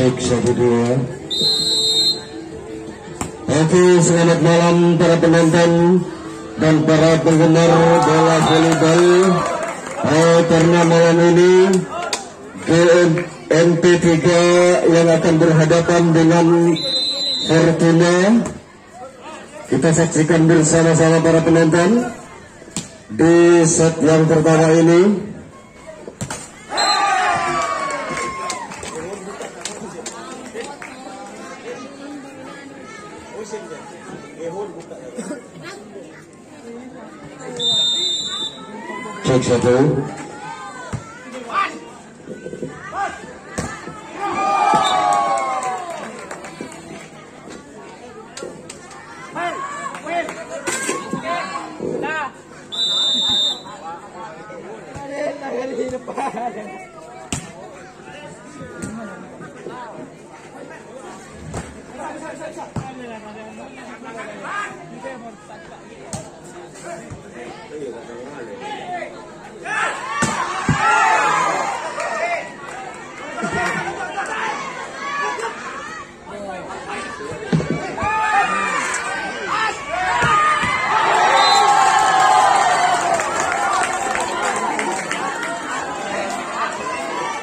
Cek 1-2. Oke, selamat malam para penonton dan para penggemar bola volleyball. Karena malam ini GMP3 yang akan berhadapan dengan Fortuna. Kita saksikan bersama-sama para penonton di set yang pertama ini. Cek 1.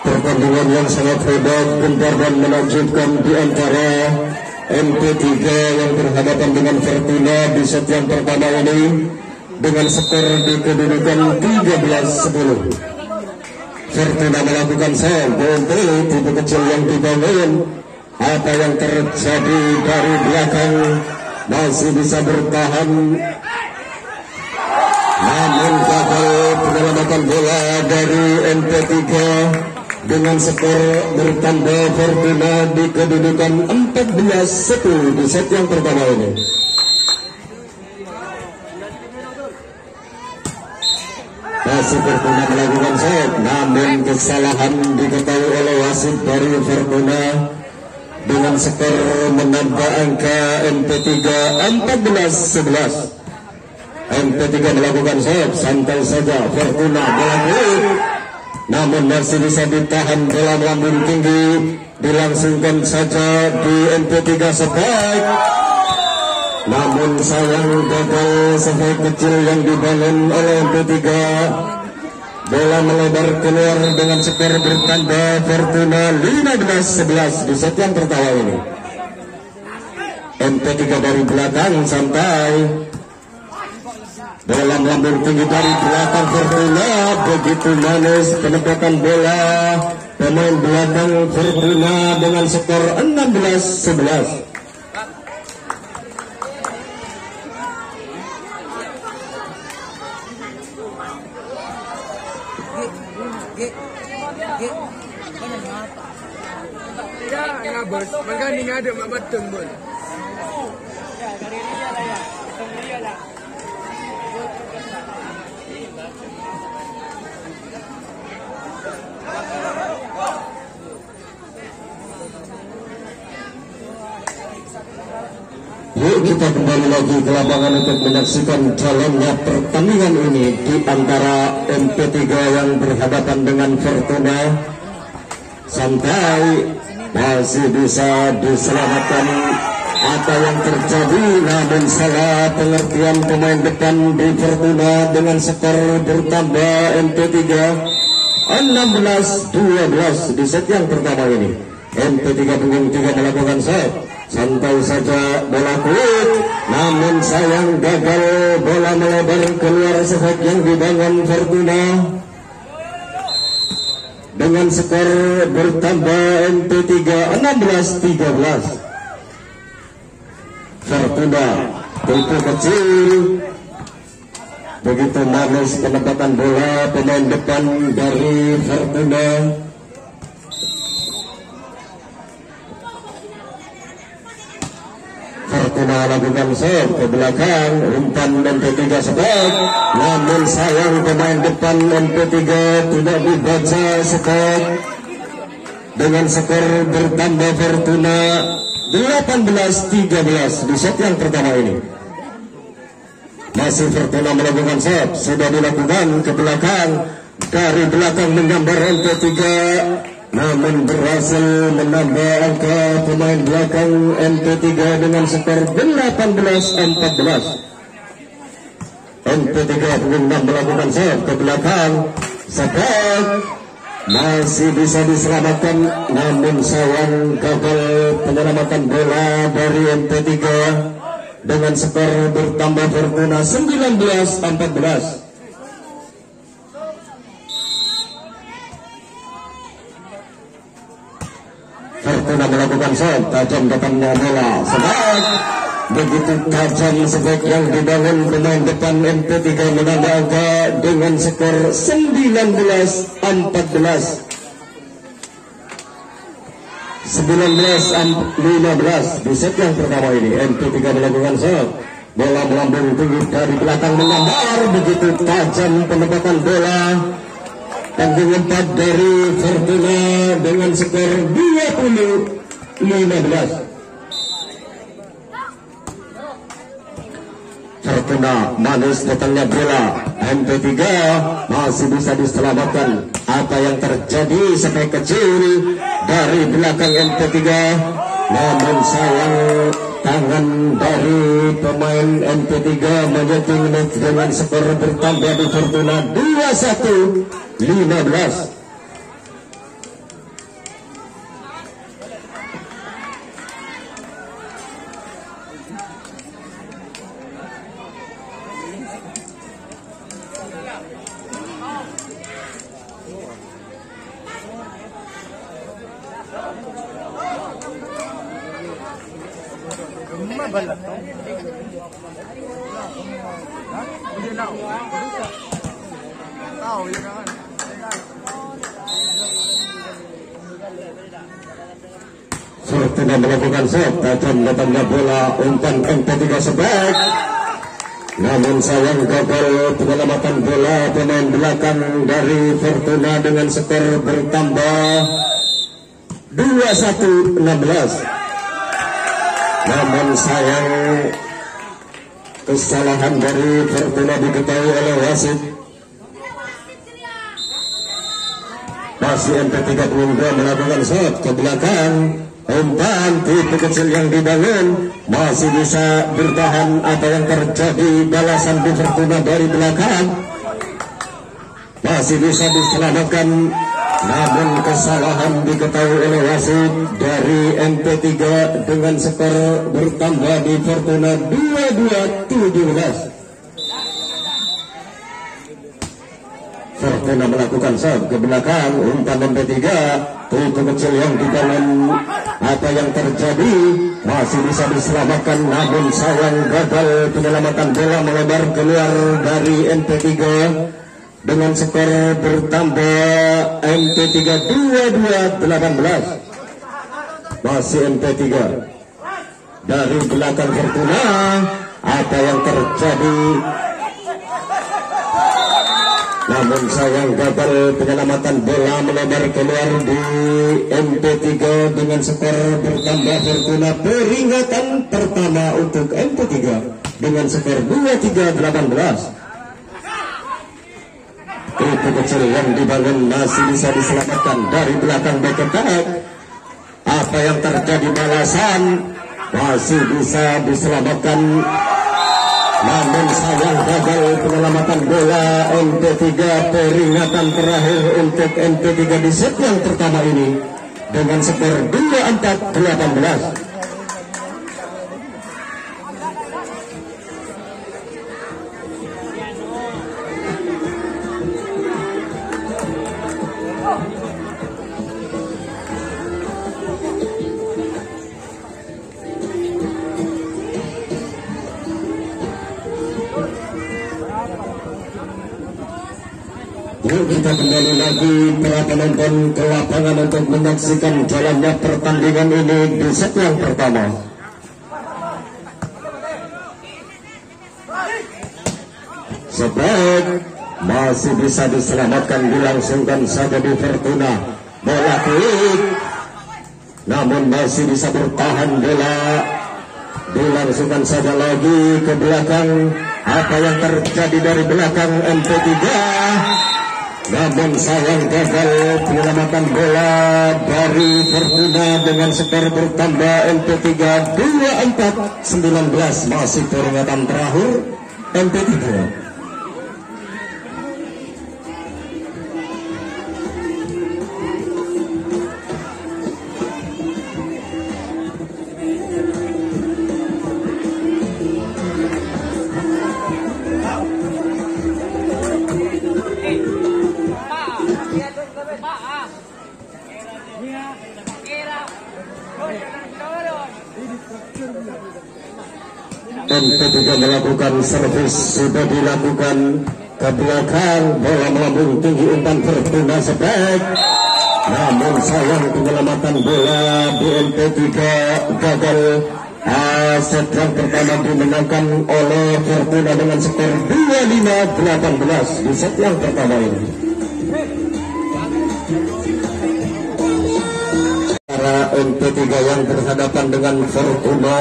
Pertandingan yang sangat hebat, gentar dan menakjubkan di antara MP3 yang berhadapan dengan Fortuna di set yang pertama ini dengan skor di kedudukan 13-10. Fortuna melakukan serve dari tipe kecil yang dibangun. Apa yang terjadi dari belakang masih bisa bertahan, namun gagal penyelamatan bola dari MP3 dengan skor bertambah Fortuna di kedudukan 14-10 di set yang pertama ini. Masih Fortuna melakukan set, namun kesalahan diketahui oleh wasit dari Fortuna dengan skor menambah angka MP3 14-11. MP3 melakukan set, santai saja Fortuna melakukan, namun masih bisa ditahan bola melambung tinggi, dilangsungkan saja di MP3 sebaik, namun sayang gagal sebaik kecil yang dibangun oleh MP3. Bola melebar keluar dengan skor bertambah Fortuna 15-11 di set yang pertama ini. MP3 dari belakang santai, bola melambung tinggi dari belakang Fortuna, begitu manis penebakan bola pemain belakang Fortuna dengan skor 16-11. Yuk kita kembali lagi ke lapangan untuk menyaksikan jalannya pertandingan ini di antara MP3 yang berhadapan dengan Fortuna. Santai, masih bisa diselamatkan apa yang terjadi, namun salah pengertian pemain depan di Fortuna dengan skor bertambah MP3 16-12 di set yang pertama ini. MP3 punggung 3 melakukan set, santai saja bola kulit, namun sayang gagal, bola melebar keluar sepak yang dibangun Fortuna dengan skor bertambah MP3 16-13. Fortuna tipe kecil, begitu manis penempatan bola pemain depan dari Fortuna. Fortuna lakukan serve ke belakang, umpan MP3 sebab, namun sayang pemain depan MP3 tidak dibaca skor dengan skor bertambah Fortuna 18-13 di set yang pertama ini. Masih Fortuna melakukan serve, sudah dilakukan ke belakang, dari belakang menggambar MP3, namun berhasil menambah angka pemain belakang MP3 dengan skor 18-14. MP3 pengguna melakukan serve ke belakang, sebab masih bisa diselamatkan, namun sayang gagal penyelamatan bola dari MP3 dengan skor bertambah Fortuna 19-14. Fortuna melakukan serve tajam depannya bola, sebab begitu tajam sebab yang dibangun pemain depan MP3 menambah angka dengan skor 19-14. 19-15 di set yang pertama ini. MP3 melakukan serve, bola melambung tinggi dari belakang menyambar, begitu tajam penempatan bola. Panggung 4 dari Fortuna dengan skor 20-15. Fortuna manis datangnya bola, MP3 masih bisa diselamatkan. Apa yang terjadi sampai kecil dari belakang MP3, namun sayang tangan dari pemain MP3 menyeting dengan skor bertambah di Fortuna 21-15. Fortuna melakukan serve tajam datangnya bola, umpan MP3 sebab, namun sayang gagal penyelamatan bola pemain belakang dari Fortuna dengan skor bertambah 21-16. Namun sayang kesalahan dari Fortuna diketahui oleh wasit. Masih MP3 pengunggul melakukan serve ke belakang, umpan tipe kecil yang dibangun masih bisa bertahan. Apa yang terjadi, balasan di Fortuna dari belakang masih bisa diselamatkan, namun kesalahan diketahui oleh wasit dari MP3 dengan skor bertambah di Fortuna 22-17. Fortuna melakukan serve ke belakang, umpan MP3 tipe kecil yang dibangun. Apa yang terjadi, masih bisa diselamatkan, namun sayang gagal penyelamatan bola melebar keluar dari MP3 dengan skor bertambah MP3 22-18. Masih MP3 dari belakang Fortuna. Apa yang terjadi, namun sayang gagal penyelamatan bola melebar keluar di MP3 dengan skor bertambah Fortuna. Peringatan pertama untuk MP3 dengan skor 23-18. Itu kecil yang dibangun masih bisa diselamatkan dari belakang back attack. Apa yang terjadi, balasan masih bisa diselamatkan, namun sayang gagal penyelamatan bola MP3. Peringatan terakhir untuk MP3 di set yang pertama ini dengan skor 24-18. Yuk kita kembali lagi para penonton ke lapangan untuk menyaksikan jalannya pertandingan ini di set yang pertama. Sebab masih bisa diselamatkan, dilangsungkan saja di Fortuna. Bola klik, namun masih bisa bertahan bola. Dilangsungkan saja lagi ke belakang. Apa yang terjadi dari belakang MP3? namun sayang gagal penyelamatan bola dari Fortuna dengan skor bertambah MP3 24-19. Masih peringatan terakhir MP3. MP3 melakukan servis, sudah dilakukan ke belakang, bola melambung tinggi umpan Fortuna sebaik, namun sayang penyelamatan bola di MP3 gagal. Set yang pertama dimenangkan oleh Fortuna dengan skor 25-18 di set yang pertama ini. Para MP3 yang berhadapan dengan Fortuna.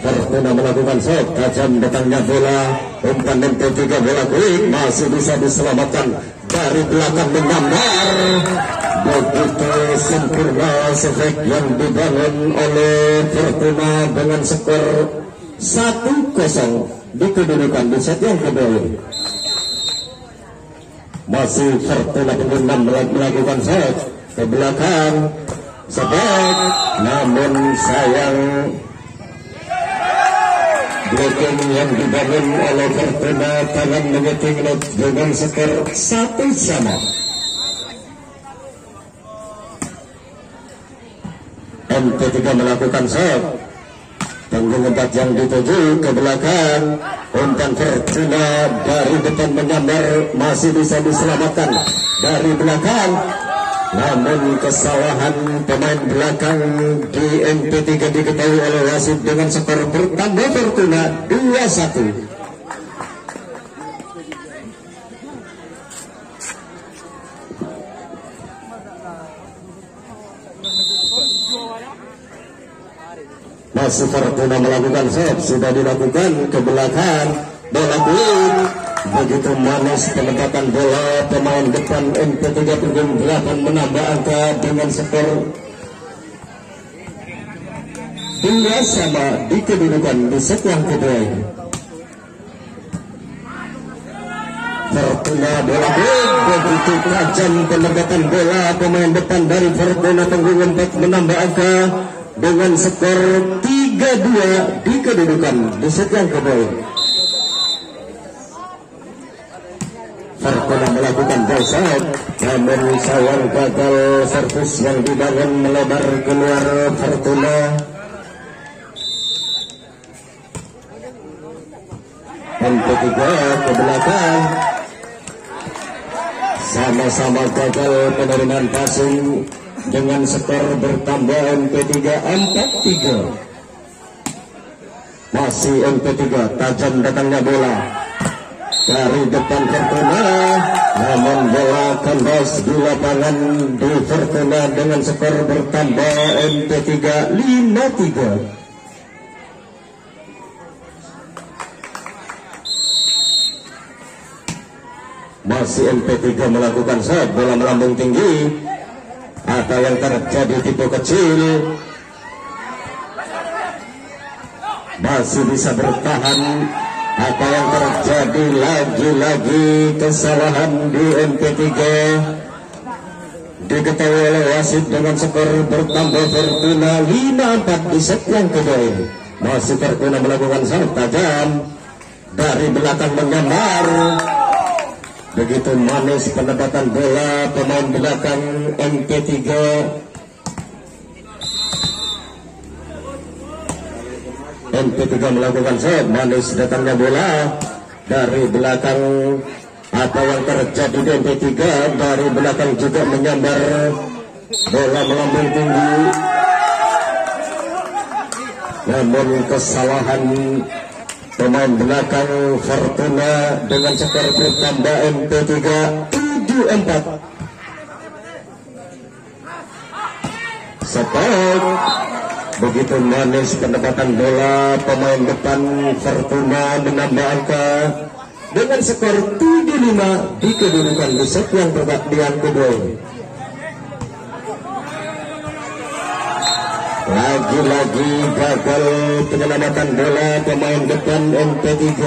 Fortuna melakukan set, tajam datangnya bola, umpan MP3 bola kuing masih bisa diselamatkan dari belakang menyambar. Begitu sempurna sefek yang dibangun oleh Fortuna dengan skor 1-0 di kedudukan di set yang kedua. Masih Fortuna pengguna melakukan set ke belakang sebek, namun sayang blocking yang dibangun oleh Fortuna tangan menyeting dengan skor 1-1. MP3 melakukan set, punggung empat yang dituju ke belakang, umpan Fortuna dari depan menyambar masih bisa diselamatkan dari belakang, namun kesalahan pemain belakang di MP3 diketahui oleh wasit dengan skor bertambah Fortuna 2-1. Masih Fortuna melakukan set, sudah dilakukan ke belakang, bola kuing. Begitu manis penempatan bola pemain depan MP3 punggung 8 menambah angka dengan skor 2-2 di kedudukan di set yang kedua ini. Fortuna bola kuing, begitu tajam penempatan bola pemain depan dari Fortuna punggung 4 menambah angka dengan skor 3-2 di kedudukan di set yang kedua ini. Fortuna melakukan ball, namun sayang gagal servis yang dibangun melebar keluar Fortuna. MP3 ke belakang, sama-sama gagal penerimaan passing dengan skor bertambah MP3 4-3. Masih MP3, tajam datangnya bola dari depan Fortuna, namun bola kandas di lapangan di Fortuna dengan skor bertambah MP3 5-3. Masih MP3 melakukan set, bola melambung tinggi. Apa yang terjadi tipu kecil, masih bisa bertahan. Apa yang terjadi, lagi-lagi kesalahan di MP3 diketahui oleh wasit dengan skor bertambah Fortuna 5-4 di set yang kedua ini. Masih Fortuna melakukan set tajam dari belakang menyambar. Begitu manis penempatan bola pemain belakang MP3. MP3 melakukan set, manis datangnya bola dari belakang. Apa yang terjadi di MP3, dari belakang juga menyambar, bola melambung tinggi, namun kesalahan pemain belakang Fortuna dengan skor bertambah MP3 7-4. Stop. Begitu manis pendapatan bola pemain depan Fortuna menambah angka dengan skor 7-5 di kedudukan di set yang kedua. Lagi-lagi gagal penyelamatan bola pemain depan MP3.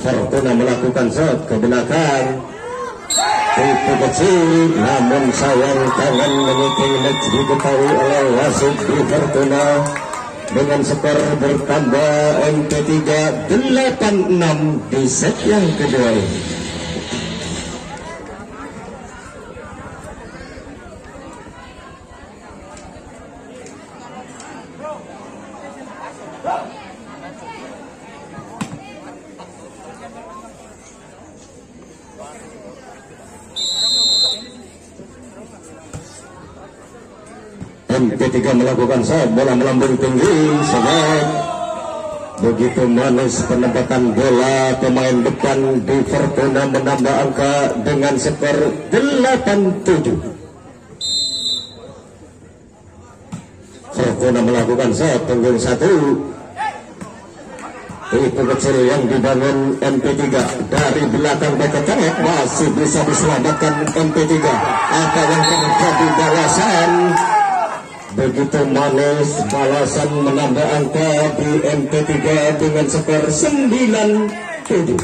Fortuna melakukan shot ke belakang. Itu kecil, namun sayang tangan menyiting match diketahui oleh wasit di Fortuna dengan skor bertambah MP3 8-6 di set yang kedua. MP3 melakukan shot, bola melambung tinggi, sebab begitu manis penempatan bola pemain depan di Fortuna menambah angka dengan skor 8-7. Fortuna melakukan shot, punggung 1. Itu kecil yang dibangun MP3 dari belakang ke tengah, masih bisa diselamatkan MP3. Apa yang terjadi balasan? Begitu manis balasan menambah angka di MP3 dengan skor 9-7.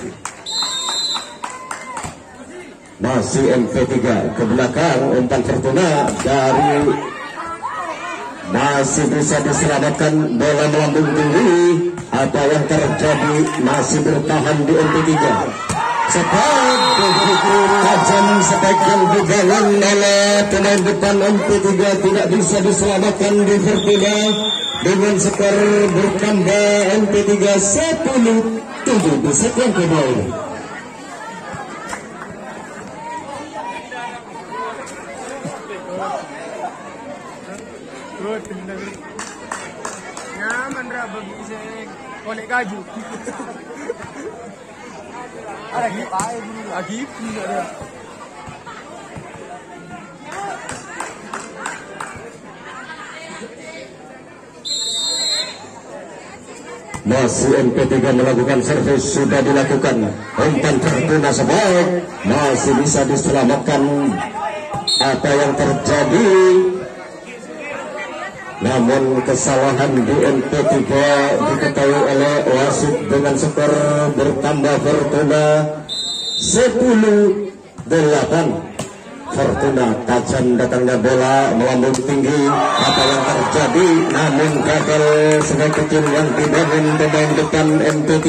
Masih MP3 ke belakang, umpan Fortuna dari masih bisa diselamatkan, bola melambung tinggi. Apa yang terjadi? Masih bertahan di MP3. Sebab begitu tajam sepak yang dibangun oleh pemain depan MP3 tidak bisa diselamatkan di Fortuna dengan skor bertambah MP3 10-7 di set yang kedua ini. Nyaman ra bagi saya kolek kaju. Lagi pakai dulu lagi tidak ada. Masih MP3 melakukan servis, sudah dilakukan umpan Fortuna sebab masih bisa diselamatkan. Apa yang terjadi? Namun kesalahan di MP3 diketahui oleh wasit dengan skor bertambah Fortuna 10-8. Fortuna tajam datangnya bola melambung tinggi. Apa yang terjadi? Namun gagal sungai kecil yang dibangun pemain depan MP3.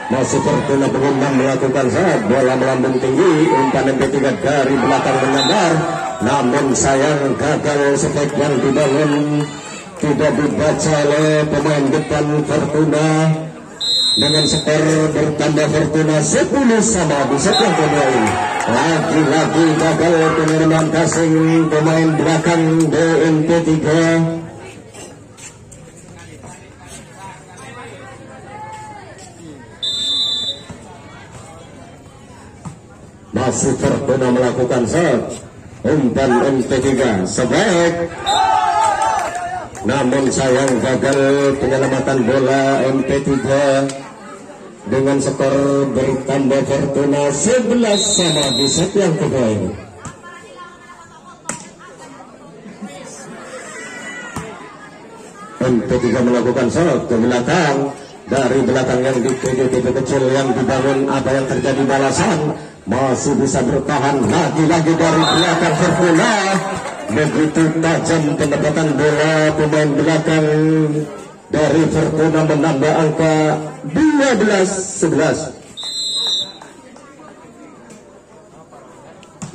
Masih Fortuna pengundang melakukan shot, bola melambung tinggi, umpan MP3 dari belakang menyambar, namun sayang gagal spek yang dibangun tidak dibaca oleh pemain depan Fortuna dengan skor bertambah Fortuna 10-sama di set yang kedua ini. Lagi-lagi gagal pengiriman passing pemain belakang MP3. Masih Fortuna melakukan shot, umpan MP3 sebab namun sayang gagal penyelamatan bola MP3 dengan skor bertambah Fortuna 11-sama di set yang kedua ini. MP3 melakukan shot ke belakang, dari belakang yang dituju tipe kecil yang dibangun. Apa yang terjadi balasan? Masih bisa bertahan, lagi-lagi dari belakang Fortuna. Begitu tajam pendapatan bola pemain belakang dari Fortuna menambah angka 12-11.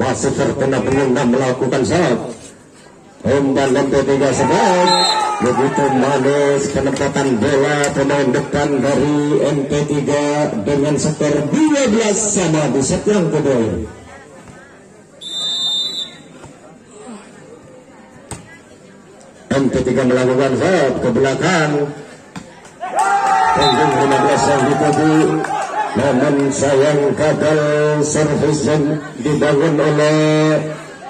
Masih Fortuna pengundang melakukan shot, umpan MP3 sebab begitu manis penempatan bola pemain depan dari MP3 dengan skor 12-sama di set yang kedua. MP3 melakukan shot ke belakang, punggung 15 yang dituju, namun sayang gagal servis yang dibangun oleh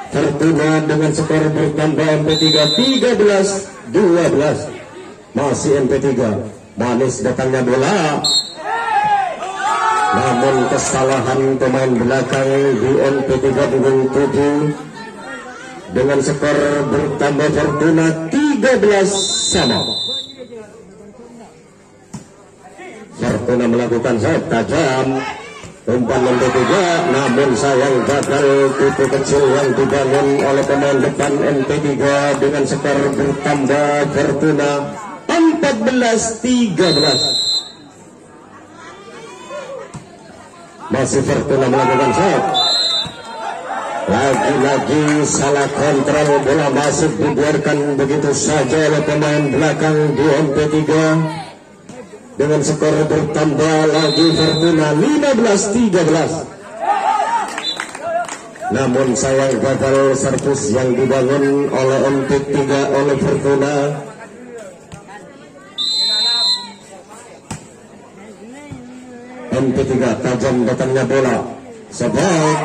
Fortuna dengan skor bertambah MP3 13-12. Masih MP3, manis datangnya bola, namun kesalahan pemain belakang di MP3 punggung 7 dengan skor bertambah Fortuna 13 sama. Fortuna melakukan shot tajam, umpan MP3, namun sayang gagal tipu kecil yang dibangun oleh pemain depan MP3 dengan skor bertambah Fortuna 14-13. Masih Fortuna melakukan shot. Lagi-lagi salah kontrol, bola masuk dibiarkan begitu saja oleh pemain belakang di MP3 dengan skor bertambah lagi Fortuna 15-13. Namun sayang gagal servis yang dibangun oleh MP3 oleh Fortuna. MP3 tajam datangnya bola, sebab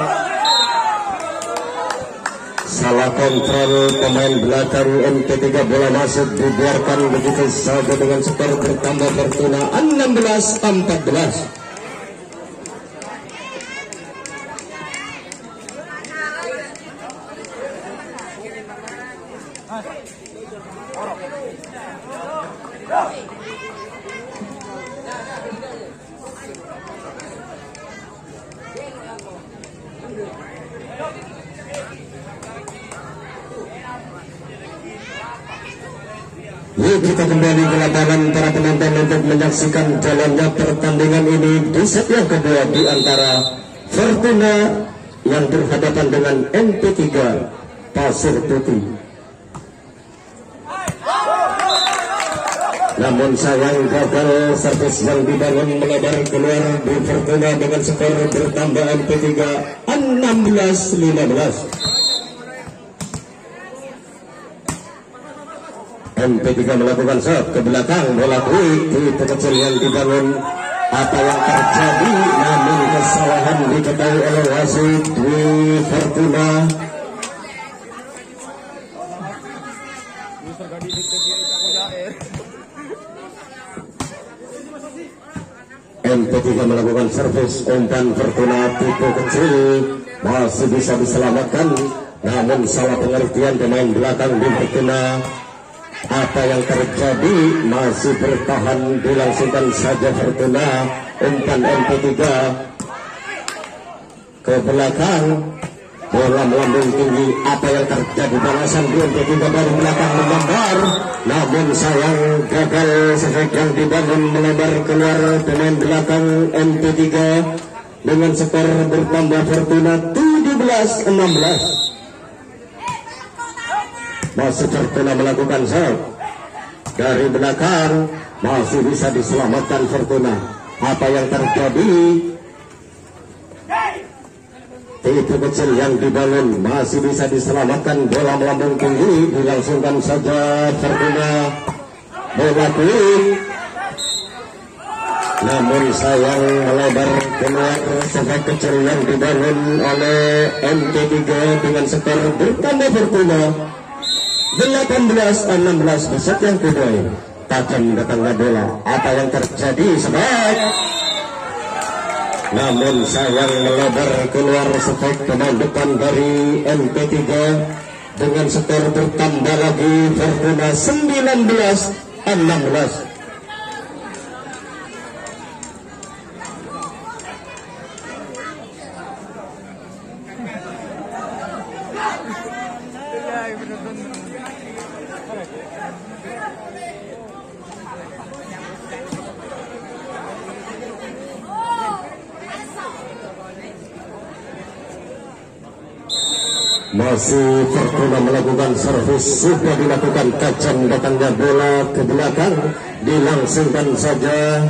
salah kontrol pemain belakang MP3, bola masuk dibiarkan begitu saja dengan skor bertambah Fortuna 16-14. Yuk kita kembali ke lapangan para penonton untuk menyaksikan jalannya pertandingan ini di set yang kedua di antara Fortuna yang berhadapan dengan MP3 Pasir Putih. Namun sayang gagal servis yang dibangun melebar keluar di Fortuna dengan skor bertambah MP3 16-15. MP3 melakukan shot ke belakang, bola quick itu kecil yang dibangun. Apa yang terjadi? Namun kesalahan diketahui oleh wasit di Fortuna. MP3 melakukan servis, umpan Fortuna tipe kecil masih bisa diselamatkan, namun salah pengertian pemain belakang di Fortuna. Apa yang terjadi? Masih bertahan, dilangsungkan saja Fortuna. Umpan MP3 ke belakang, bola melambung tinggi. Apa yang terjadi? Balasan di MP3 dari belakang menggambar, namun sayang gagal sehingga yang dibangun melebar keluar pemain belakang MP3 dengan skor bertambah Fortuna 17-16. Masih Fortuna melakukan shot dari belakang, masih bisa diselamatkan Fortuna. Apa yang terjadi? Tipu kecil yang dibangun masih bisa diselamatkan, bola melambung tinggi, dilangsungkan saja Fortuna. Bola quick, namun sayang melebar keluar efek kecil yang dibangun oleh MP3 dengan skor bertambah Fortuna 18-16. Set yang kedua ini tajam datangnya bola. Apa yang terjadi? Sebab namun sayang melebar keluar efek pemain depan dari MP3 dengan skor bertambah lagi Fortuna 19-16. Masih Fortuna melakukan servis, sudah dilakukan tajam datangnya bola ke belakang, dilangsungkan saja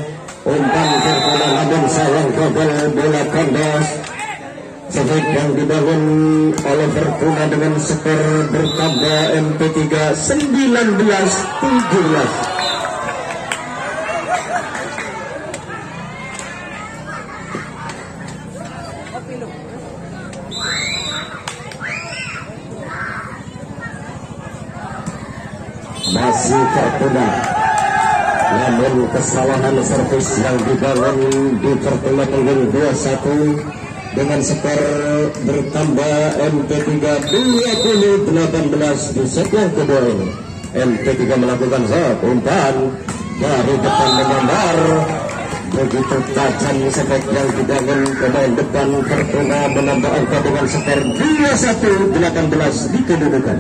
umpan Fortuna, namun sayang gagal, bola kandas. Sehingga yang dibangun oleh Fortuna dengan skor bertambah MP3 19-17. Masih Fortuna, namun kesalahan servis yang dibangun di Fortuna dengan 2-1 dengan skor bertambah MP3 20-18 di set yang kedua ini. MP3 melakukan shot umpan dari depan menyambar, begitu tajam set yang dibangun pemain depan Fortuna menambah angka dengan skor 21-18 di kedudukan.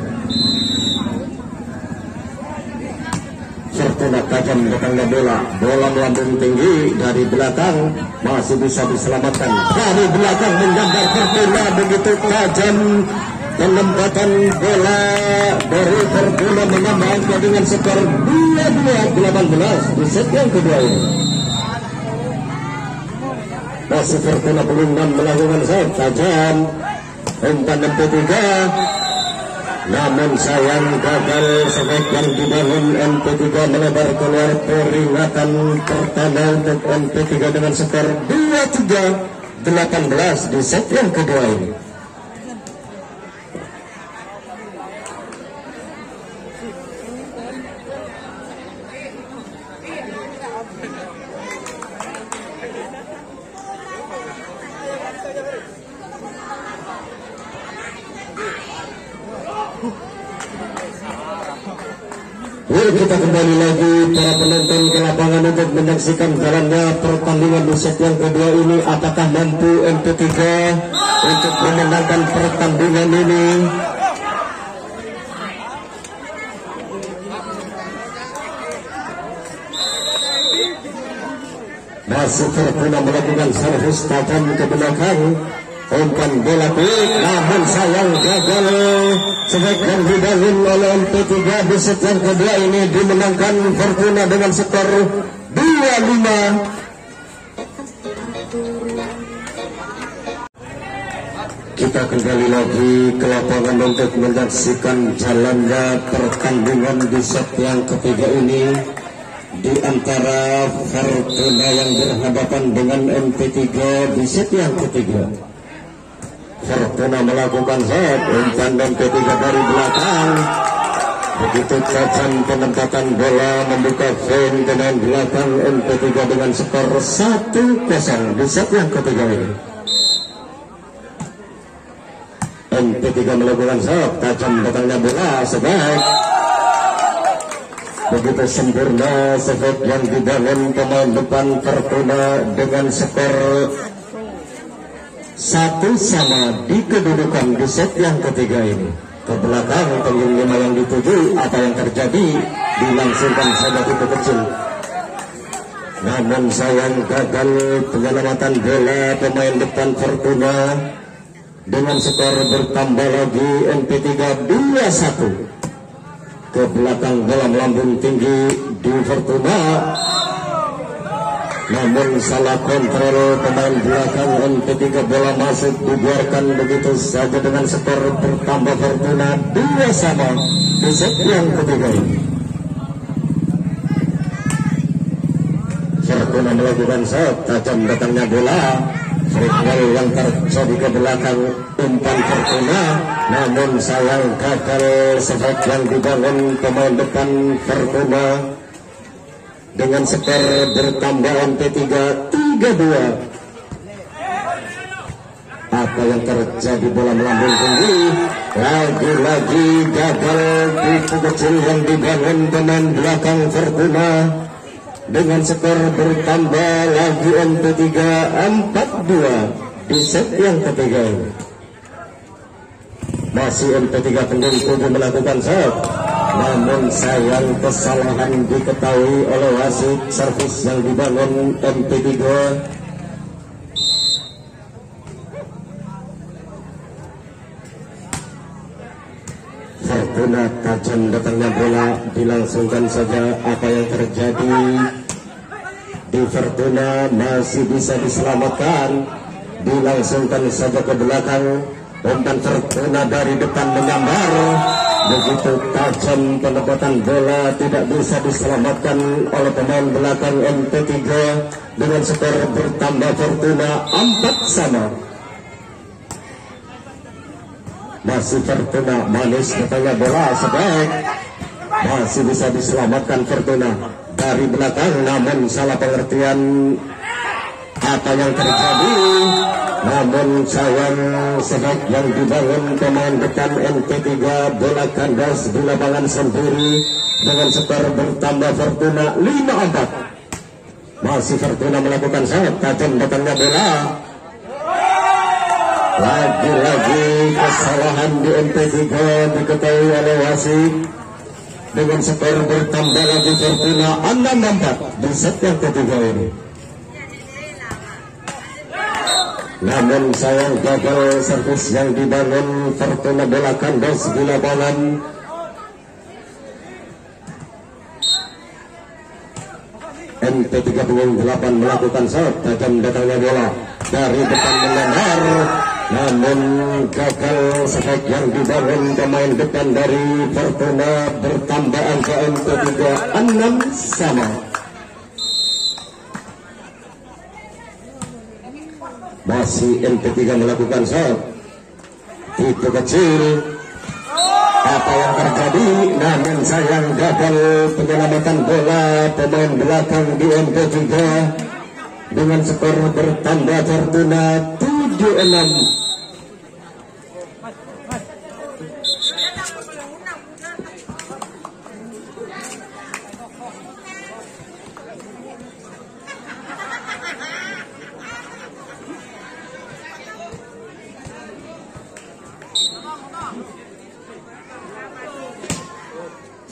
Fortuna tajam datangnya bola melambung tinggi dari belakang, masih bisa diselamatkan dari belakang menyambar Fortuna, begitu tajam penempatan bola dari Fortuna menambah dengan skor 22-18 di set yang kedua ini. Masih Fortuna belum melakukan shot tajam umpan MP3, namun sayang gagal set yang dibangun. MP3 melebar keluar, peringatan pertama untuk MP3 dengan skor 23-18 di set yang kedua ini. Kita kembali lagi para penonton ke lapangan untuk menyaksikan jalannya pertandingan di set yang kedua ini. Apakah mampu MP3 untuk memenangkan pertandingan ini? Masih Fortuna melakukan servis tajam ke belakang, umpan bola pelik, namun sayang gagal. Set yang dibangun oleh MP3 di set yang kedua ini dimenangkan Fortuna dengan skor 2-5. Kita kembali lagi ke lapangan untuk menyaksikan jalannya pertandingan di set yang ketiga ini di antara Fortuna yang berhadapan dengan MP3 di set yang ketiga. Fortuna melakukan shot umpan MP3 dari belakang, begitu tajam penempatan bola membuka frame pemain belakang MP3 dengan skor 1-0 di set yang ketiga ini. MP3 melakukan shot tajam datangnya bola sebaik, begitu sempurna set yang dibangun pemain depan Fortuna dengan skor 1-1 di kedudukan di set yang ketiga ini. Ke belakang panggung 5 yang dituju, apa yang terjadi dilangsungkan saja itu kecil, namun sayang gagal penyelamatan bola pemain depan Fortuna dengan skor bertambah lagi MP3 2-1. Ke belakang bola melambung tinggi di Fortuna, namun salah kontrol pemain belakang MP3, bola masuk dibiarkan begitu saja dengan skor bertambah Fortuna 2-1 di set yang ketiga ini. Fortuna melakukan shot tajam datangnya bola, free yang terjadi ke belakang umpan Fortuna, namun sayang gagal set yang dibangun pemain depan Fortuna dengan skor bertambah MP3 3-2. Apa yang terjadi, bola melambung tinggi, lagi-lagi gagal tipu kecil yang dibangun pemain belakang Fortuna dengan skor bertambah lagi MP3 4-2 di set yang ketiga ini. Masih MP3 punggung 7 melakukan shot, namun sayang kesalahan diketahui oleh wasit. Servis yang dibangun MP3 Fortuna tajam datangnya bola, dilangsungkan saja. Apa yang terjadi di Fortuna masih bisa diselamatkan, dilangsungkan saja ke belakang. Umpan Fortuna dari depan menyambar, begitu tajam penempatan bola, tidak bisa diselamatkan oleh pemain belakang MP3 dengan skor bertambah Fortuna 4-1. masih Fortuna manis katanya bola sebek masih bisa diselamatkan Fortuna dari belakang, namun salah pengertian apa yang terjadi, namun sayang sebek yang dibangun pemain depan NP3 bola kandas di lapangan sendiri dengan skor bertambah Fortuna 5-4. Masih Fortuna melakukan sayap tajam datangnya bola. Lagi-lagi kesalahan di NP3 diketahui oleh wasit dengan skor bertambah lagi Fortuna 6-4 di set yang ketiga ini. Namun sayang gagal servis yang dibangun Fortuna bola kandas di lapangan. NP3 punggung 8 melakukan shot tajam datangnya bola dari depan menyambar, namun gagal shot yang dibangun pemain depan dari Fortuna bertambah angka NP3 6 sama. Masih NP3 melakukan shot itu kecil. Apa yang terjadi, namun sayang gagal penyelamatan bola pemain belakang di NP3 dengan skor bertambah Fortuna 7-6.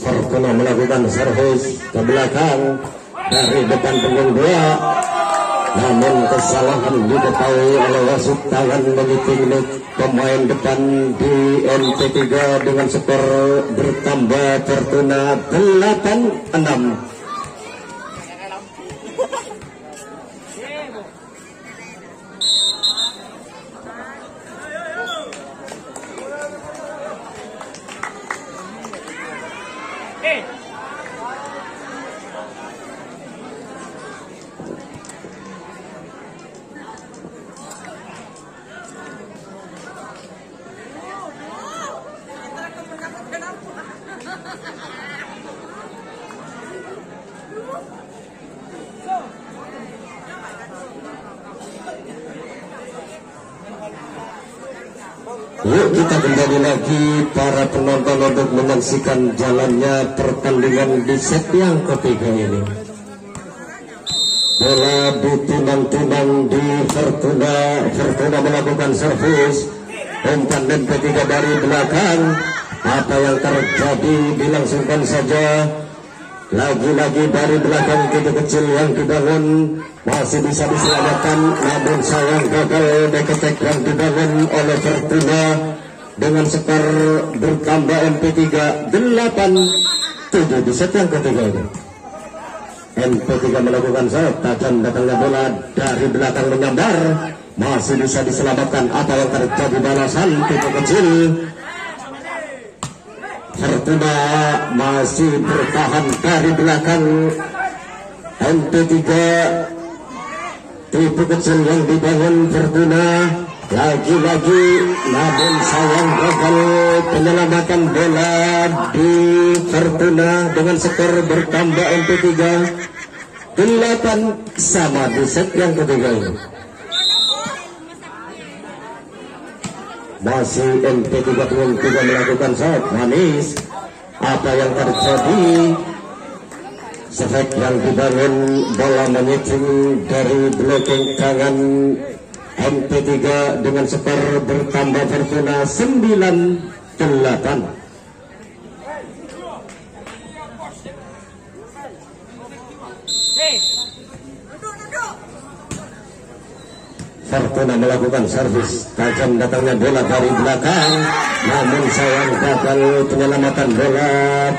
Fortuna melakukan servis ke belakang dari depan punggung 2, namun kesalahan diketahui oleh wasit tangan mengiting pemain depan di NP3 dengan skor bertambah Fortuna 8-6. Yuk kita kembali lagi para penonton untuk menyaksikan jalannya pertandingan di set yang ketiga ini. Bola ditunang-tunang di Fortuna. Fortuna melakukan servis, umpan NP3 dari belakang. Apa yang terjadi dilangsungkan saja. Lagi-lagi dari belakang titik kecil yang dibangun masih bisa diselamatkan, namun sayang gagal deketek yang dibangun oleh Fortuna dengan skor bertambah NP3 8-7 di set yang ketiga ini. NP3 melakukan shot tajam datangnya bola dari belakang menyambar, masih bisa diselamatkan. Apa yang terjadi balasan titik kecil. Fortuna masih bertahan dari belakang NP3 titik kecil yang dibangun Fortuna. Lagi-lagi namun sayang gagal penyelamatan bola di Fortuna dengan skor bertambah NP3 8 sama di set yang ketiga ini. Masih NP3 melakukan shot manis. Apa yang terjadi? Shot yang dibangun bola menyicing dari belakang tangan NP3 dengan skor bertambah Fortuna 9-8. Fortuna melakukan servis tajam datangnya bola dari belakang, namun sayang gagal penyelamatan bola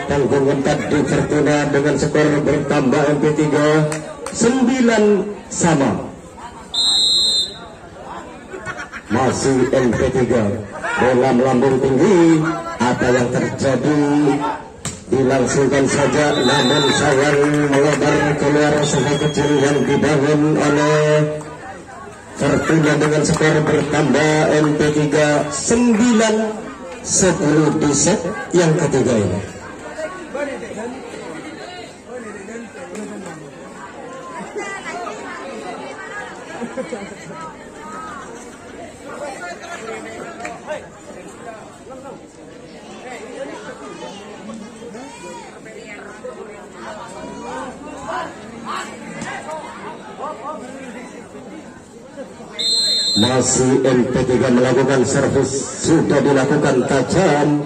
panggung 4 di Fortuna dengan skor bertambah NP3 9 sama. Masih NP3 bola melambung tinggi. Apa yang terjadi? Dilangsungkan saja, namun sayang melebar keluar sungai kecil yang dibangun oleh Fortuna dengan skor bertambah NP3 9-8. 10 di set yang ketiga ini. Masih MP3 melakukan servis, sudah dilakukan tajam,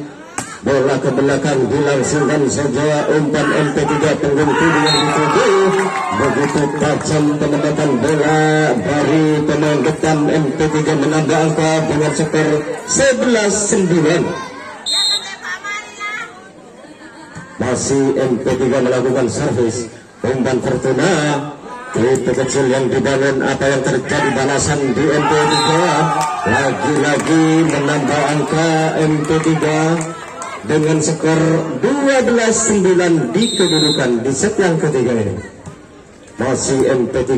bola ke belakang dilangsungkan saja umpan MP3 punggung kiri yang dituju. Begitu tajam penempatan bola dari pemain depan, MP3 menambah angka dengan skor 11-9. Masih MP3 melakukan servis, umpan Fortuna. Itu kecil yang dibangun, apa yang terjadi balasan di MP3, lagi-lagi menambah angka MP3 dengan skor 12-9 di kedudukan di set yang ketiga ini. Masih MP3,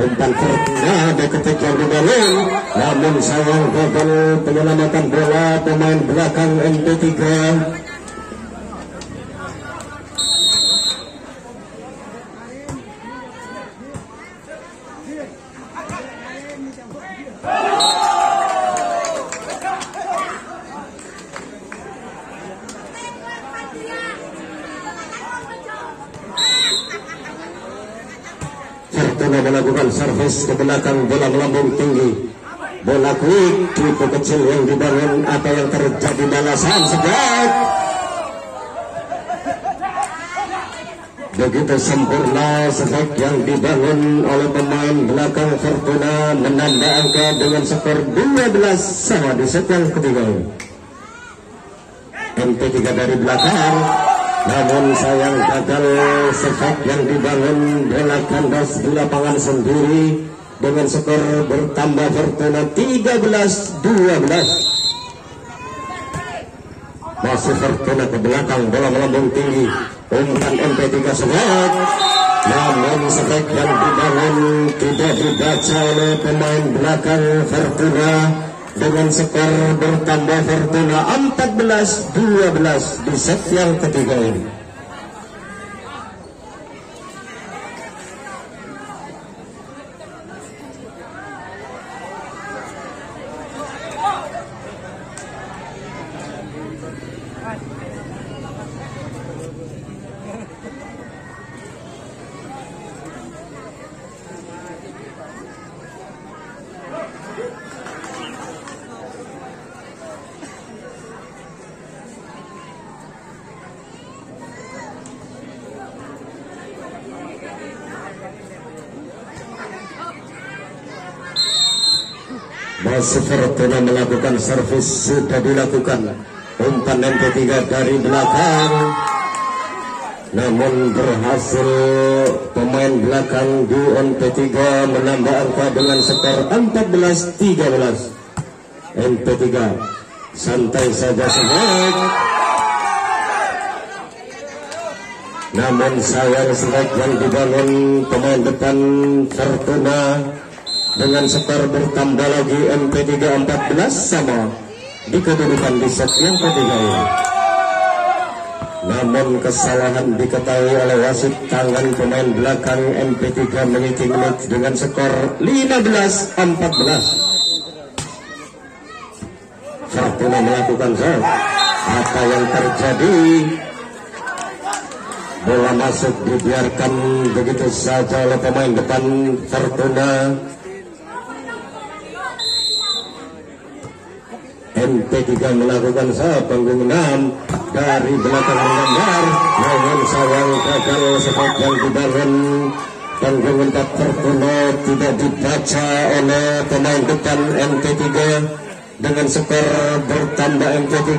umpan Fortuna dekat yang dibangun, namun sayang gagal penyelamatan bola pemain belakang MP3. Fortuna melakukan servis ke belakang, bola melambung tinggi, bola quick, tipe kecil yang dibangun, apa yang terjadi balasan sejak begitu sempurna sejak yang dibangun oleh pemain belakang Fortuna, menambah angka dengan skor 12 sama di set yang ketiga ini. MP3 dari belakang, namun sayang gagal sejak yang dibangun, bola kandas di lapangan sendiri dengan skor bertambah Fortuna 13-12. Masih Fortuna ke belakang, bola melambung tinggi, umpan MP3 sehat, namun sejak yang dibangun tidak dibaca oleh pemain belakang Fortuna dengan skor bertambah Fortuna 14-12 di set yang ketiga ini. Masih Fortuna melakukan servis, sudah dilakukan umpan MP3 dari belakang, namun berhasil pemain belakang di MP3 menambah angka dengan skor 14-13. MP3 santai saja sehat, namun sayang sejak yang dibangun pemain depan Fortuna dengan skor bertambah lagi MP3 14 sama di kedudukan di set yang ketiga ini. Namun kesalahan diketahui oleh wasit, tangan pemain belakang MP3 mengisi menit dengan skor 15-14. Fortuna melakukan serve, apa yang terjadi? Bola masuk dibiarkan begitu saja oleh pemain depan Fortuna. MP3 melakukan serve, punggung 6 dari belakang melanggar, namun sayang gagal sepak yang dibangun punggung 4 Fortuna tidak dibaca oleh pemain depan MP3 dengan skor bertambah MP3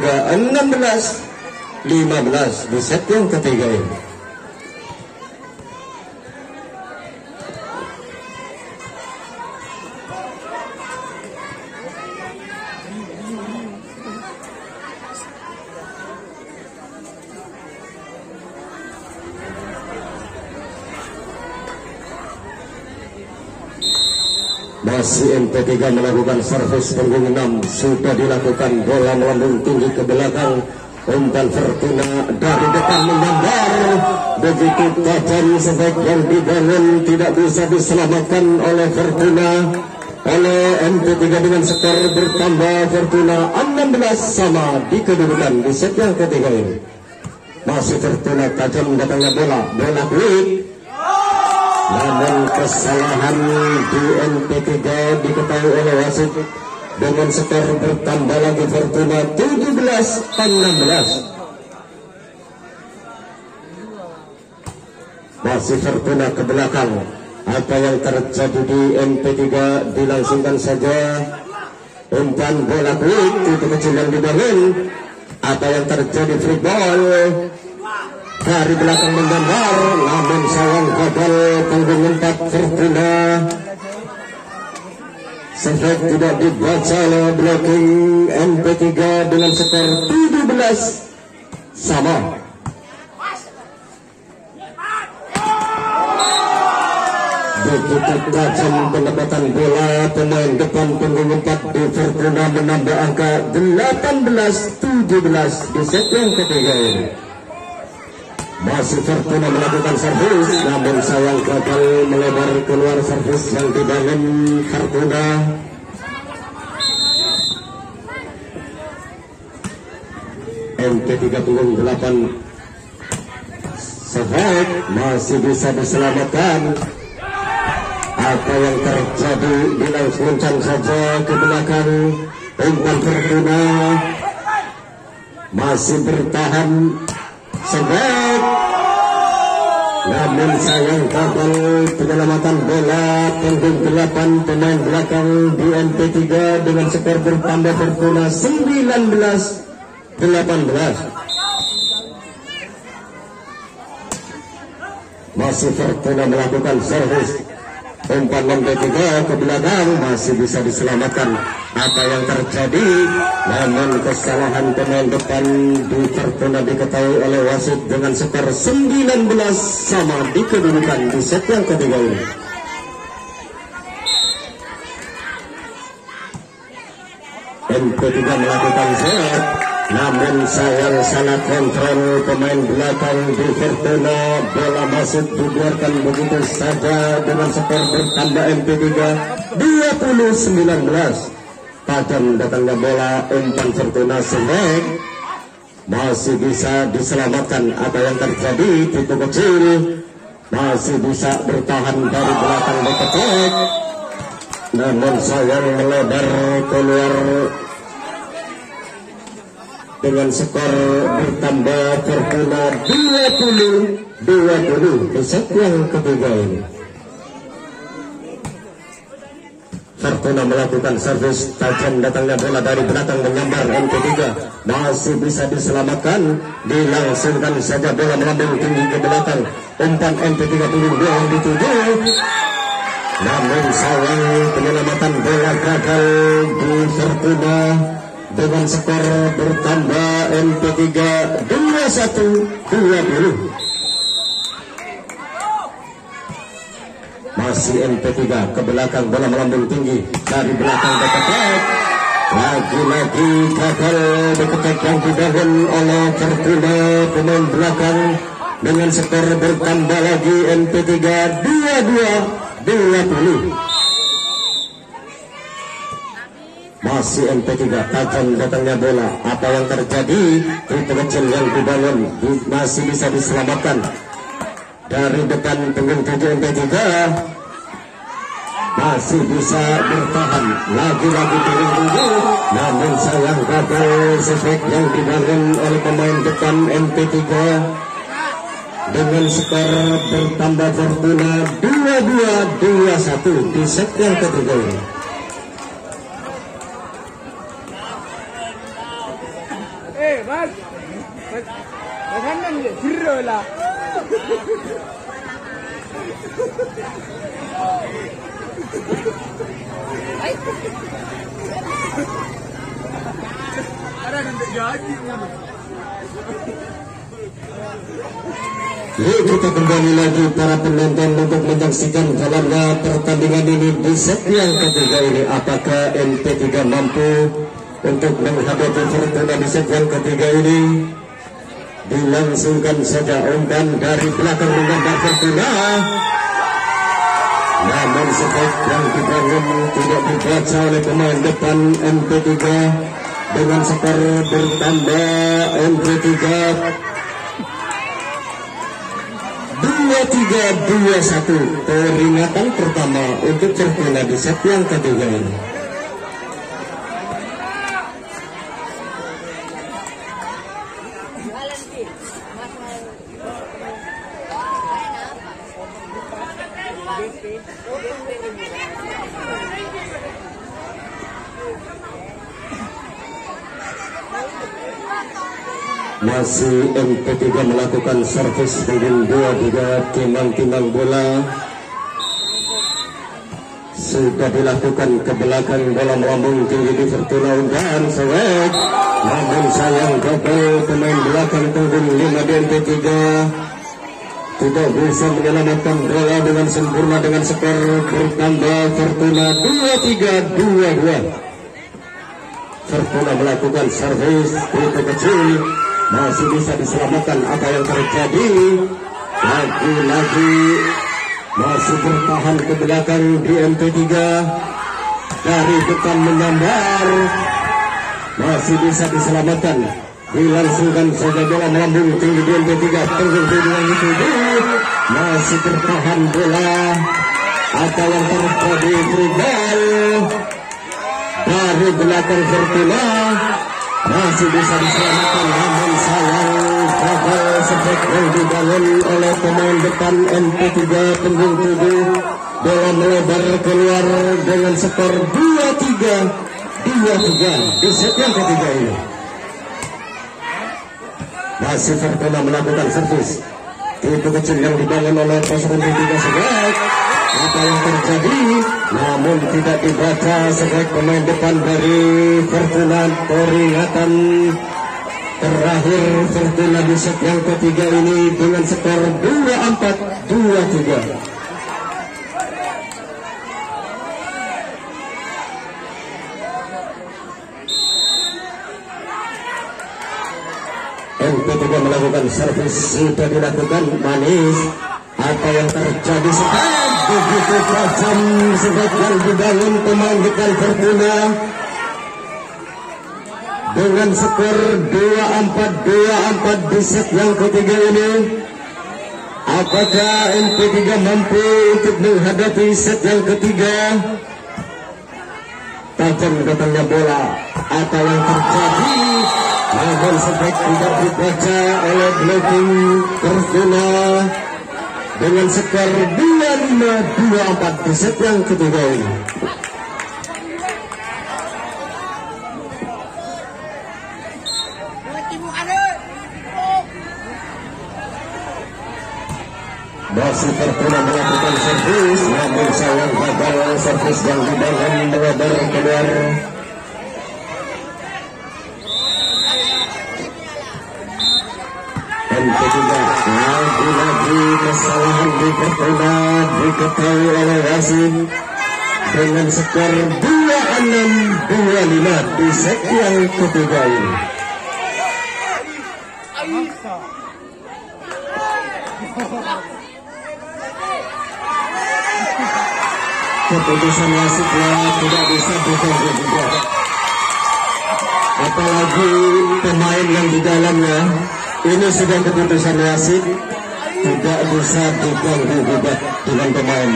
16-15 di set yang ketiga ini. Masih MP3 melakukan servis punggung 6. Sudah dilakukan, bola melambung tinggi ke belakang. Umpan Fortuna dari depan menyambar. Begitu tajam, sebab yang dibangun tidak bisa diselamatkan oleh Fortuna. Oleh MP3 dengan skor bertambah Fortuna 16 sama di kedudukan di set yang ketiga ini. Masih Fortuna tajam datangnya bola quick. Namun kesalahan di MP3 diketahui oleh wasit dengan skor bertambah lagi Fortuna 17-16. Masih Fortuna ke belakang. Apa yang terjadi di MP3 dilangsungkan saja. Umpan bola quick itu kecil yang dibangun. Apa yang terjadi, free ball dari belakang menggambar, namun sayang gagal punggung 4 Fortuna. Sebab tidak dibaca oleh blocking MP3 dengan skor 17 sama. Begitu tajam pendekatan bola, pemain depan punggung 4 di Fortuna menambah angka 18-17 di set yang ketiga ini. Masih Fortuna melakukan servis, namun sayang gagal melebar keluar servis yang dibangun Fortuna. MP3 punggung 8 Sebab masih bisa diselamatkan. Apa yang terjadi dilangsungkan saja ke belakang. Umpan Fortuna masih bertahan sebab, namun sayang gagal penyelamatan bola punggung 8 pemain belakang di MP3 dengan skor bertambah Fortuna 19-18. Masih Fortuna melakukan servis. Umpan MP3 ke belakang masih bisa diselamatkan. Apa yang terjadi, namun kesalahan pemain depan di Fortuna diketahui oleh wasit dengan skor 19 sama di kedudukan di set yang ketiga ini. MP3 melakukan set, namun sayang salah kontrol pemain belakang di Fortuna. Bola masuk dibiarkan begitu saja dengan skor bertambah MP3 20-19. Tajam datangnya bola, umpan Fortuna selek masih bisa diselamatkan. Apa yang terjadi, tipu kecil masih bisa bertahan dari belakang beketek, namun sayang melebar keluar dengan skor bertambah Fortuna 20-20 di set yang ketiga ini. Fortuna melakukan servis, tajam datangnya bola dari belakang menyambar MP3 masih bisa diselamatkan. Dilangsungkan saja bola melambung tinggi ke belakang. Umpan MP3 punggung 2 yang dituju, namun sayang penyelamatan bola gagal di Fortuna dengan skor bertambah MP3 21-20. Masih MP3 ke belakang, bola melambung tinggi dari belakang beketek. Lagi-lagi gagal beketek yang dibangun oleh Fortuna pemain belakang dengan skor bertambah lagi MP3 22-20. Masih MP3 tajam datangnya bola. Apa yang terjadi, tipe kecil yang dibangun masih bisa diselamatkan dari depan punggung 7 MP3 masih bisa bertahan. Lagi-lagi punggung 7, namun sayang gagal sefek yang dibangun oleh pemain depan MP3 dengan skor bertambah Fortuna 22-21 di set yang ketiga ini. Mas, bagaimana biru lah. Ada yang jadi mana? Yuk kita kembali lagi para penonton untuk menyaksikan jalannya pertandingan ini di set yang ketiga ini. Apakah MP3 mampu untuk menghadapi Fortuna di set yang ketiga ini? Dilangsungkan saja umpan dari belakang menggambar Fortuna. Namun sebaik yang dibangun tidak dibaca oleh pemain depan MP3 dengan skor bertambah MP3 2-3-2-1. Peringatan pertama untuk Fortuna di set yang ketiga ini. Masih MP3 melakukan servis dengan 2-3 timang-timang bola. Sudah dilakukan ke belakang, bola melambung tinggi di Fortuna dan sewek. Namun sayang gagal pemain belakang punggung 5 di MP3 tidak bisa menyelamatkan bola dengan sempurna dengan skor bertambah Fortuna 2-3-2-2. Fortuna melakukan servis itu kecil, masih bisa diselamatkan. Apa yang terjadi? Lagi-lagi masih bertahan ke belakang di MP3 dari depan menyambar, masih bisa diselamatkan. Dilangsungkan saja bola melambung tinggi di MP3 punggung dengan itu masih bertahan bola. Apa yang terjadi? Free ball dari belakang Fortuna masih bisa diselamatkan, namun sayang gagal sepak yang dibangun oleh pemain depan MP3 punggung 7. Bola melebar keluar dengan skor 2-3 di set yang ketiga ini. Masih Fortuna melakukan servis itu kecil yang dibangun oleh pasukan MP3 sebaik. Apa yang terjadi? Namun tidak dibaca sebagai pemain depan dari Fortuna. Peringatan terakhir Fortuna di set yang ketiga ini dengan skor 2-4-2-3. MP3 melakukan servis sudah dilakukan manis. Apa yang terjadi sekarang? Begitu tajam sebagian dibangun pemain depan Fortuna dengan skor 2-4 di set yang ketiga ini. Apakah MP3 mampu untuk menghadapi set yang ketiga? Tajam datangnya bola. Apa yang terjadi? Namun sebaik tidak dibaca oleh blocking Fortuna dengan skor 2-5-2-4 di set yang ketiga ini. Masih Fortuna melakukan servis, namun sayang gagal servis yang dibangun melebar keluar. MP3 lagi-lagi kesalahan di Fortuna diketahui oleh wasit dengan skor 2-6-2-5 di set yang ketiga ini. Keputusan wasitlah tidak bisa diganggu juga. Apalagi pemain yang di dalamnya. Ini sudah keputusan wasit, tidak bisa diganggu gugat dengan pemain.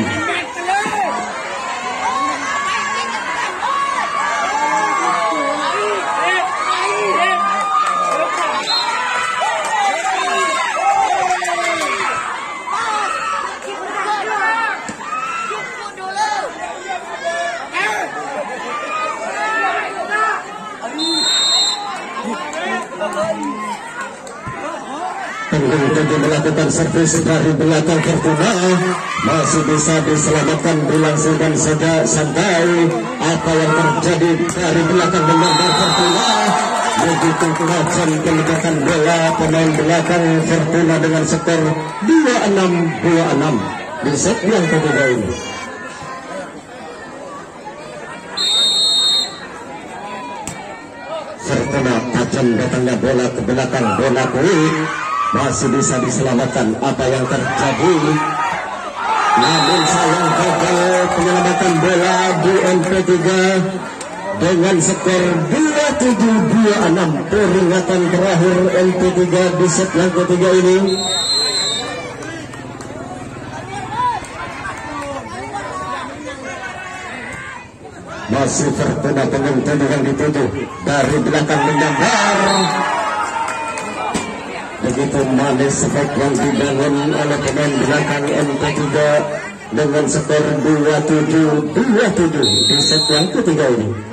Tentu melakukan servis dari belakang Fortuna, masih bisa diselamatkan. Dilangsungkan saja santai. Apa yang terjadi dari belakang benar Fortuna, begitu tajam pendekatan bola pemain belakang Fortuna dengan skor 26-26 di set yang ketiga ini. Fortuna tajam datangnya bola ke belakang, bola kulit masih bisa diselamatkan. Apa yang terjadi? Namun sayang gagal penyelamatan bola di MP3 dengan skor 27-26. Peringatan terakhir MP3 di set yang ketiga ini. Masih Fortuna penentu dengan dituju dari belakang menyambar. Begitu manis efek yang dibangun oleh pemain belakang MP3 dengan skor 27-27 di set yang ketiga ini.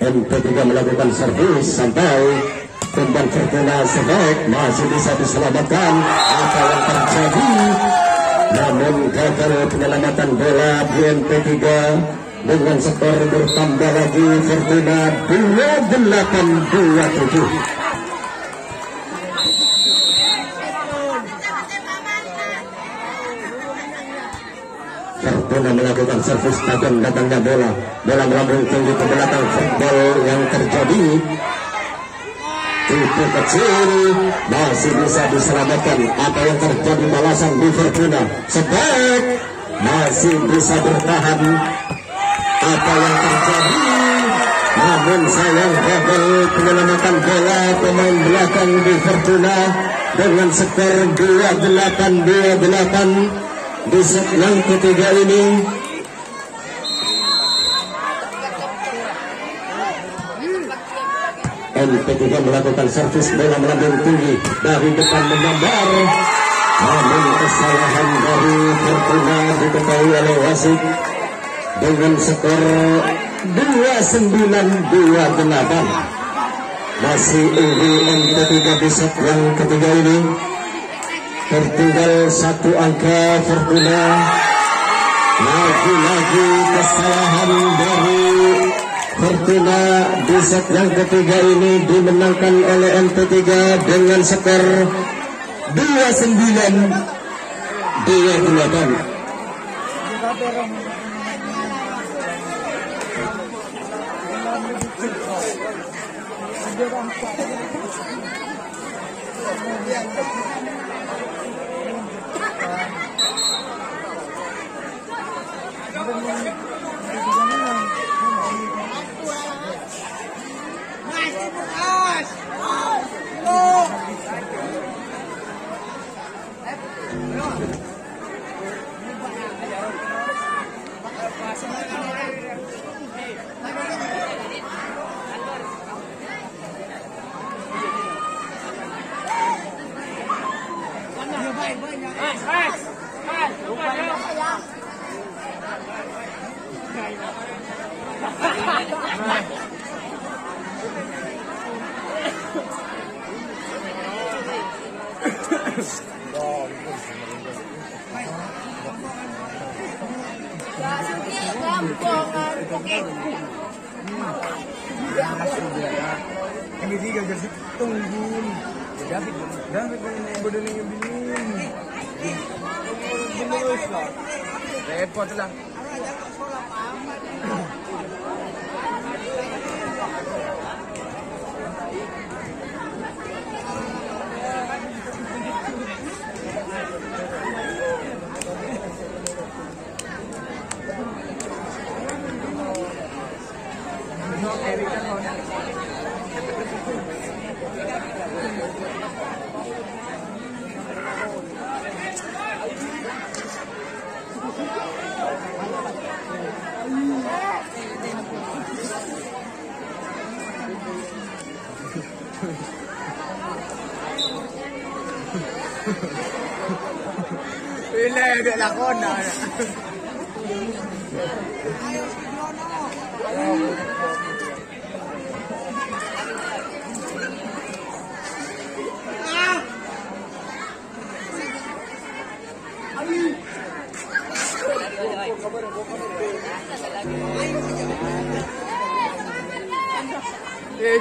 MP3 melakukan servis sampai umpan Fortuna sebab masih bisa diselamatkan. Apa yang terjadi? Namun gagal penyelamatan bola di MP3 dengan skor bertambah lagi Fortuna 28-27. Fortuna melakukan servis tajam datangnya bola melambung tinggi ke belakang. Football yang terjadi itu kecil masih bisa diselamatkan. Apa yang terjadi balasan di Fortuna sebab masih bisa bertahan. Apa yang terjadi? Namun sayang gagal penyelamatan bola pemain belakang di Fortuna dengan skor 28-28 di set yang ketiga ini. MP3 melakukan servis bola melambung tinggi dari depan menyambar. Namun kesalahan dari Fortuna diketahui oleh wasit dengan skor 29-28. Masih unggul MP3 di set yang ketiga ini. Tertinggal satu angka Fortuna. Lagi-lagi kesalahan dari Fortuna di set yang ketiga ini dimenangkan oleh MP3 dengan skor 29-28. Repot lah. Bila agak lakon na. Yuk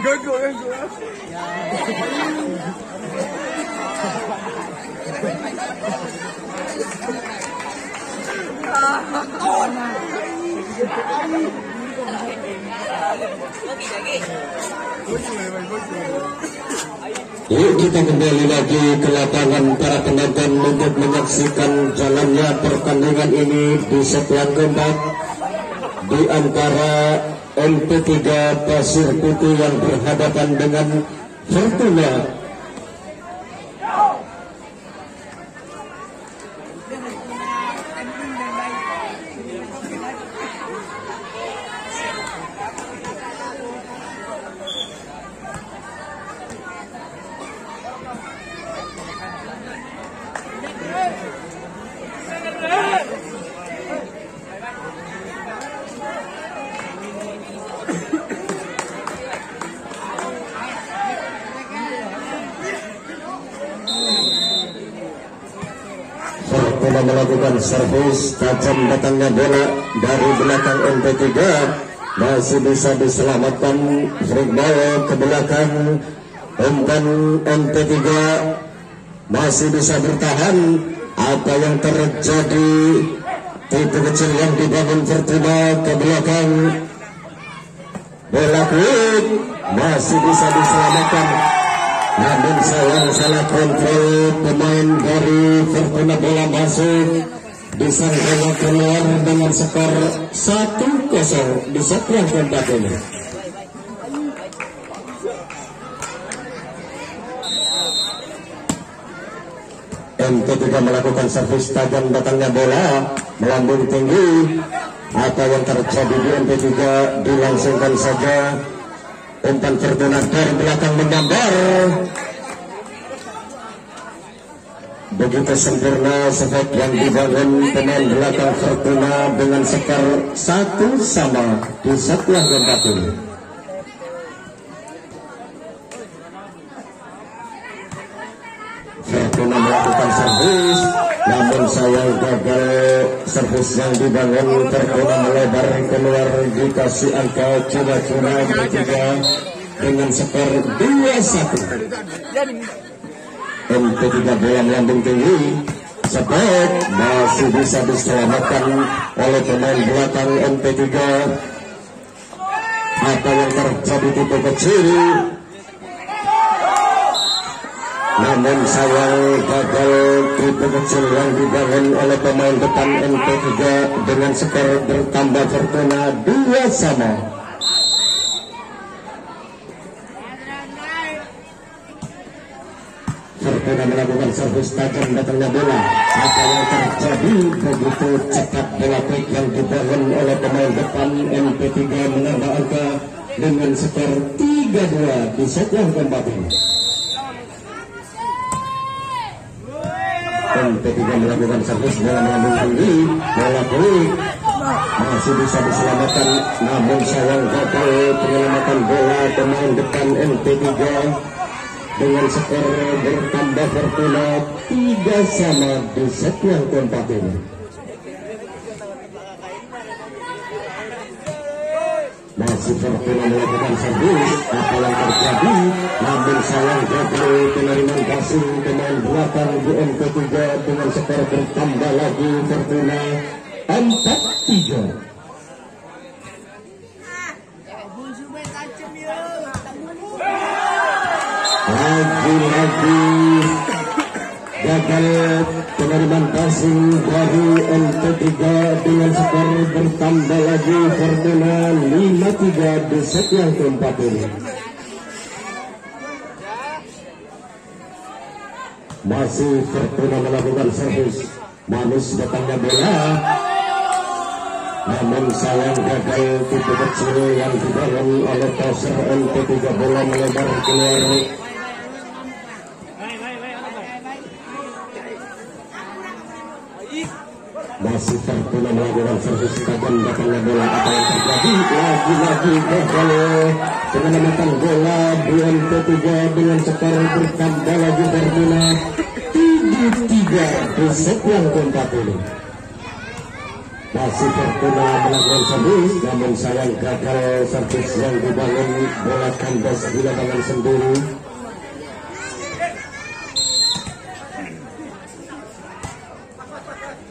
kita kembali lagi ke lapangan para penonton untuk menyaksikan jalannya pertandingan ini di set yang keempat di antara MP3 Pasir Putih yang berhadapan dengan Fortuna. Fortuna melakukan servis, tajam datangnya bola dari belakang MP3, masih bisa diselamatkan. Free ball ke belakang, umpan MP3 masih bisa bertahan. Apa yang terjadi? Tipe kecil yang dibangun Fortuna ke belakang, bola quick masih bisa diselamatkan. Namun sayang salah kontrol pemain dari Fortuna, bola masuk disangkanya keluar dengan skor 1-0 di set yang keempat ini. MP3 melakukan servis, tajam datangnya bola melambung tinggi. Apa yang terjadi di MP3? Dilangsungkan saja. Umpan Fortuna dari belakang menyambar. Begitu sempurna set yang dibangun pemain belakang Fortuna dengan skor 1-1 di set yang keempat ini. Fortuna melakukan servis, namun sayang gagal servis yang dibangun. Fortuna melebar keluar, dikasih angka cuma-cuma bertiga dengan skor 2-1. MP3 bola melambung tinggi, sebab masih bisa diselamatkan oleh pemain belakang MP3. Apa yang terjadi tipe kecil, namun sayang gagal tipe kecil yang dibangun oleh pemain depan MP3 dengan skor bertambah Fortuna 2-2. Fortuna melakukan servis, tajam datangnya bola. Apa yang terjadi? Begitu cepat bola quick yang dibangun oleh pemain depan MP3 menambah angka dengan skor 3-2 di set yang keempat ini. MP3 melakukan servis, bola melambung tinggi, bola quick masih bisa diselamatkan, namun sayang gagal penyelamatan bola pemain depan MP3 dengan skor bertambah Fortuna 3-3 di set yang keempat ini. Masih Fortuna melakukan servis, apa yang terjadi? Namun sayang gagal penerimaan passing pemain belakang di MP3 dengan skor bertambah lagi Fortuna 4-3. Lagi-lagi gagal penerimaan passing dari MP3 dengan skor bertambah lagi Fortuna 5-3 di set yang keempat ini. Masih Fortuna melakukan servis, manis datangnya bola, namun sayang gagal tipe kecil yang dibangun oleh passer MP3, bola melebar keluar. Masih Fortuna melakukan servis, tajam datangnya bola. Apa yang terjadi? Lagi-lagi gagal penyelamatan bola di MP3 dengan skor bertambah lagi Fortuna 3-3 di set yang keempat ini. Masih Fortuna melakukan servis, namun sayang gagal servis yang dibangun, bola kandas di lapangan sendiri.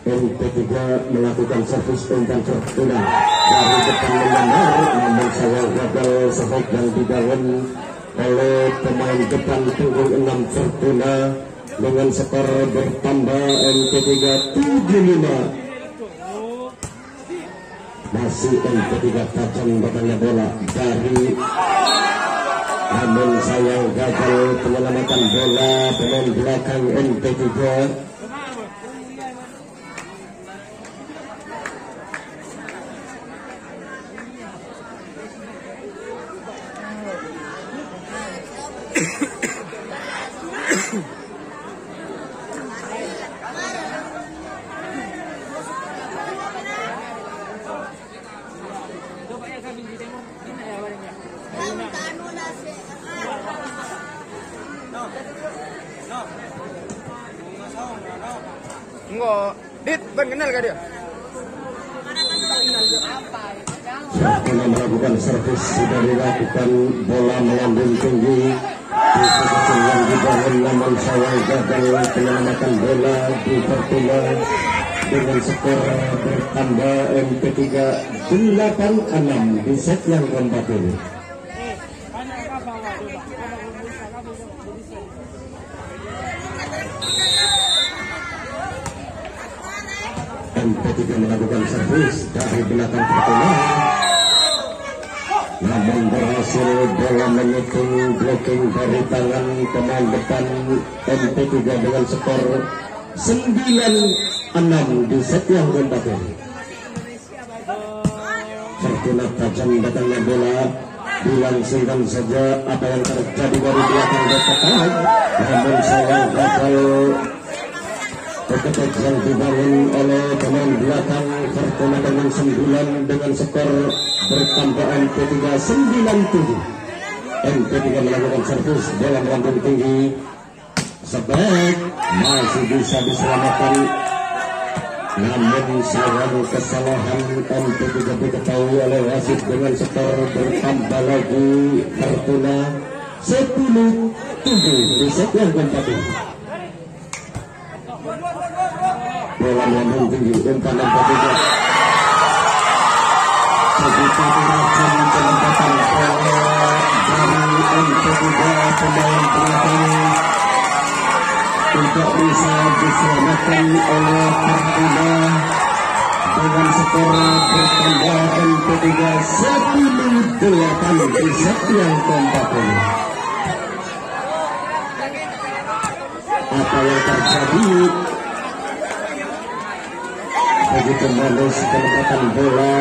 MP3 melakukan servis umpan Fortuna dari depan menyamar, namun sayang gagal servis yang dibangun oleh pemain depan punggung 6 Fortuna dengan skor bertambah MP3 7-5. Masih MP3 tajam batangnya bola dari, namun sayang gagal penyelamatan bola pemain belakang MP3. Enggak, Dit, Ban kenal gak dia? Fortuna melakukan servis, sudah dilakukan, bola melambung tinggi di posisi yang dibangun, namun sayang gagal penyelamatan bola di Fortuna dengan skor bertambah MP3 8-6 di set yang keempat ini. MP3 melakukan servis dari belakang Fortuna, namun berhasil bola menyeting blocking dari tangan pemain depan MP3 dengan skor 9-6 di set yang keempat ini. Fortuna tajam datangnya bola, dilangsungkan saja apa yang terjadi dari belakang depan, namun sayang gagal ketika yang dibangun oleh pemain belakang Fortuna dengan 9 dengan skor bertambah MP3 9-7. MP3 melakukan servis, bola melambung tinggi, sebaik masih bisa diselamatkan, namun sayang kesalahan MP3 diketahui oleh wasit dengan skor bertambah lagi Fortuna 10-7 di set yang keempat ini. Bola melambung tinggi, umpan MP3 sejuta racun penempatan bola dari MP3 pemain belakang tidak bisa diselamatkan oleh Fortuna dengan skor bertambah MP3 10-8 di set yang keempat ini. Apa yang terjadi? Begitu manis penempatan bola,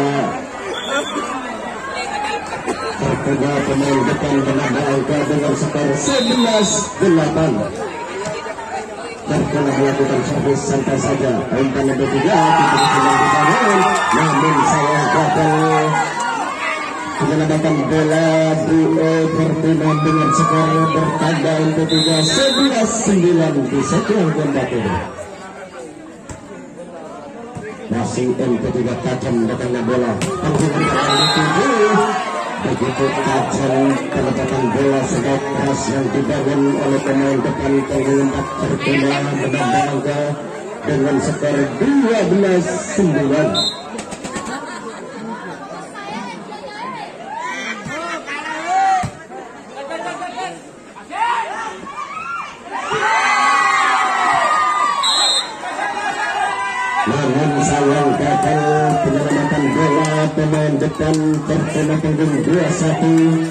Fortuna pemain depan menambah angka dengan skor 11-8. Fortuna melakukan servis santai saja, umpan MP3 tidak dibangun, namun sayang gagal penyelamatan bola di Fortuna dengan skor bertambah MP3 11-9 di set yang keempat ini. Masih MP3 tajam datangnya bola, begitu tajam penempatan bola, sebab keras yang dibangun oleh pemain depan punggung 4 Fortuna menambah angka dengan skor 12-9. Namun sayang gagal penyelamatan bola pemain depan Fortuna punggung 21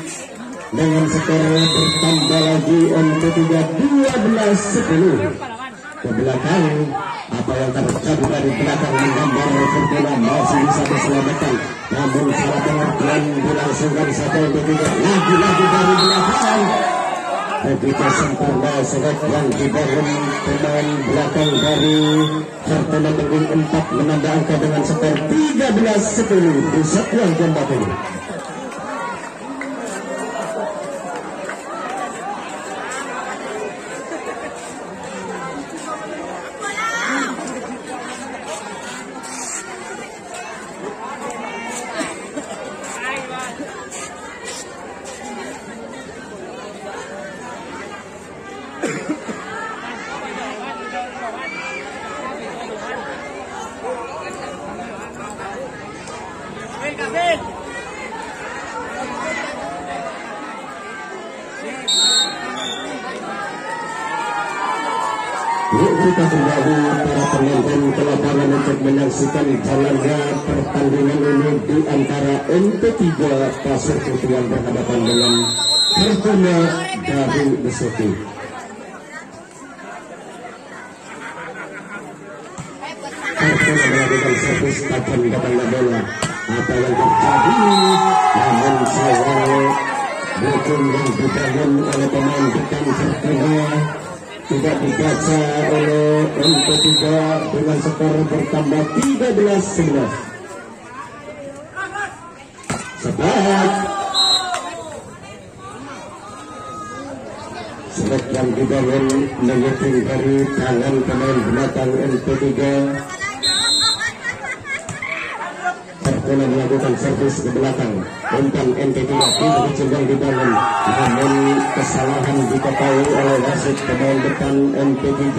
dengan skor bertambah lagi MP3 12-10 ke belakang. Apa yang terjadi dari belakang menggambar Fortuna masih bisa diselamatkan, namun salah pengertian dilangsungkan satu MP3 lagi-lagi dari belakang. Begitu sempurna sebab yang dibangun pemain belakang dari Fortuna punggung 4 menambah angka dengan skor 13-10 di set yang keempat ini. Yuk kita kembali para penonton ke lapangan untuk menyaksikan jalannya pertandingan ini di antara MP3 Pasir Putih yang berhadapan dengan Fortuna dari Besoti. Fortuna melakukan servis tajam datangnya bola. Apa yang terjadi? Namun sayang bukan yang dibangun oleh pemain depan Fortuna tidak dibaca oleh MP3 dengan skor bertambah 13-11. Sebab sebab yang dibangun menyeting dari tangan pemain belakang MP3. Fortuna melakukan servis ke belakang. Umpan MP3 tidak cenderung dibangun, namun kesalahan diketahui oleh wasit pemain depan MP3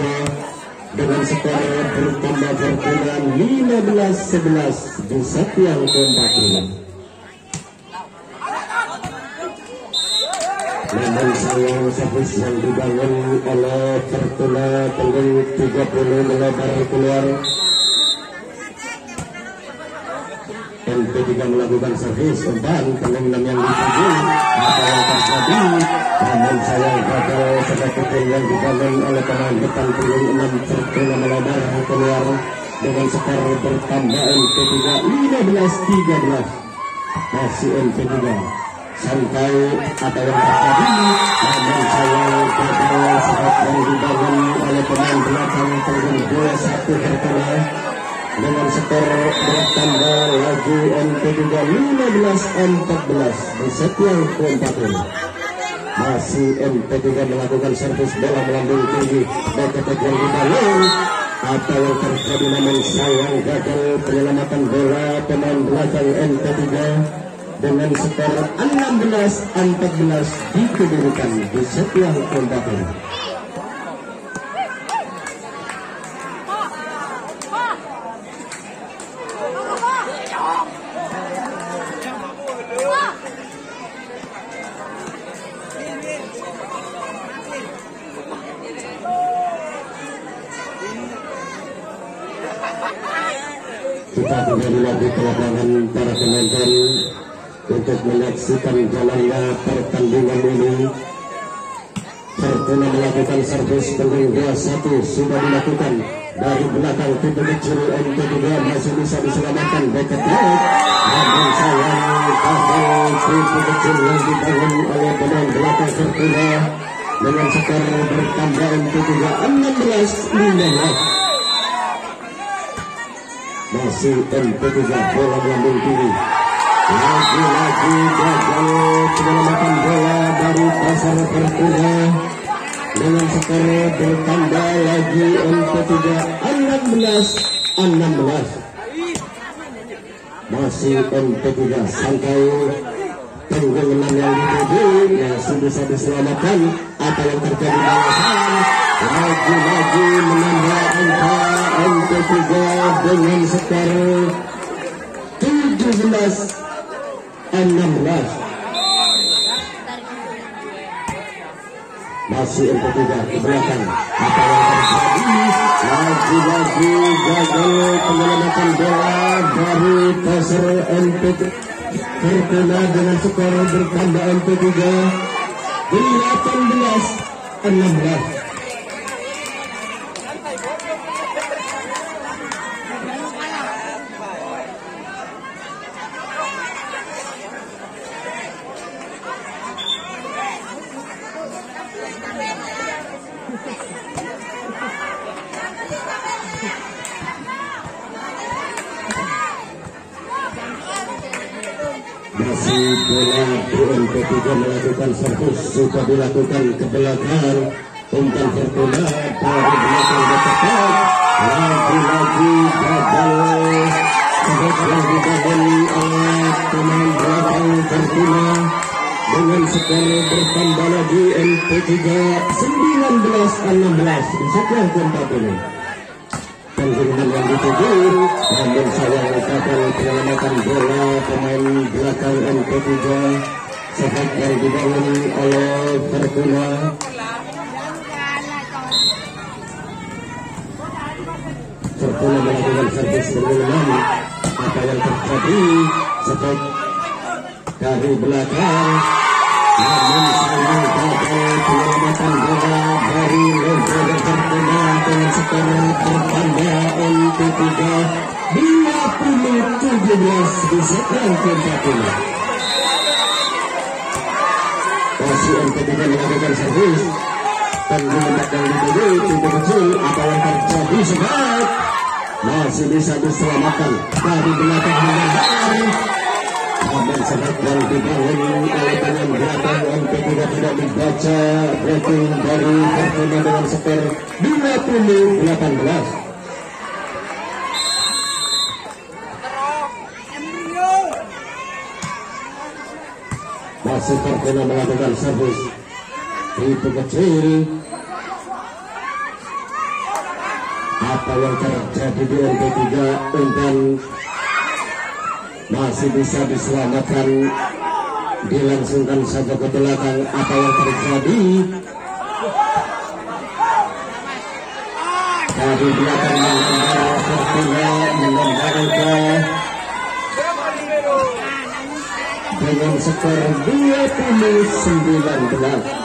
dengan skor bertambah Fortuna 15-11 di set yang keempat ini. Namun sayang servis yang dibangun oleh Fortuna tenggung 30 melebar keluar. MP3 melakukan servis umpan tenggung 6 yang dituju. Apa yang terjadi? Namun sayang gagal sebagai yang dibangun oleh pemain depan tenggung 6 Fortuna melebar keluar dengan skor bertambah MP3 15-13. Masih MP3 sampai apa yang terjadi? Namun sayang gagal sebagai yang dibangun oleh pemain belakang tenggung 21 Fortuna dengan skor bertambah lagi MP3 15-14 di set yang keempat ini. Masih MP3 melakukan servis bola melambung tinggi dekat yang dibangun. Apa yang terjadi? Namun sayang gagal penyelamatan bola pemain belakang MP3 dengan skor 16-14 dikedudukan di set yang keempat ini. Kita kembali lagi ke lapangan para penonton untuk menyaksikan jalannya pertandingan ini. Fortuna melakukan servis tenggung 21 sudah dilakukan dari belakang pintu kecil. MP3 masih bisa diselamatkan dekat laut. Namun sayang gagal pintu kecil yang dibangun oleh pemain belakang Fortuna dengan skor bertambah MP3 16-15. Masih MP3 bola melambung tinggi. Lagi-lagi gagal penyelamatan bola dari pasar Fortuna dengan skor bertambah lagi MP3 16-16. Masih MP3 sampai tenggung 6 yang dituju masih bisa diselamatkan. Apa yang terjadi balasan? Lagi-lagi menambah angka MP3 dengan skor 17-16. Masih MP3 ke belakang. Apa yang terjadi? Lagi-lagi gagal penyelamatan bola dari pasar MP3 Fortuna dengan skor bertambah MP3 18-16. Masih bola MP3 melakukan servis sudah dilakukan ke belakang. Umpan Fortuna dari belakang ke depan. Lagi-lagi gagal sebagai dibangun oleh pemain belakang Fortuna dengan skor bertambah lagi MP3 19-16 di set yang keempat ini. Penggunaan yang dituju, namun sayang gagal penyelamatan bola pemain belakang MP3 saat yang dibangun oleh Fortuna. Fortuna melakukan servis berulang. Apa yang terjadi? Strike dari belakang, namun sayang gagal penyelamatan bola dari Lego dan Fortuna dengan skor bertambah untuk 20-17 di set yang ke-40. Masih MP3 melakukan servis dan mendapatkan dituju pintu kecil. Apa yang terjadi? Sebab masih bisa diselamatkan dari belakang mengendari. Namun sangat yang dibangun oleh tangan belakang MP3 tidak dibaca rating dari Fortuna dengan skor 20-18. Masih Fortuna melakukan servis pintu kecil. Apa yang terjadi di MP3? Umpan masih bisa diselamatkan, dilangsungkan saja ke belakang. Apa yang terjadi? Dari belakang Fortuna menambah dengan skor 20-19.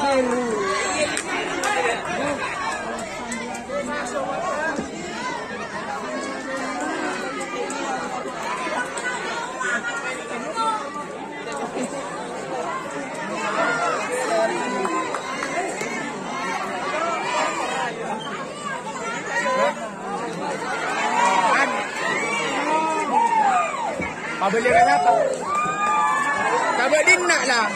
Beli kat apa? Kabel din nak lah.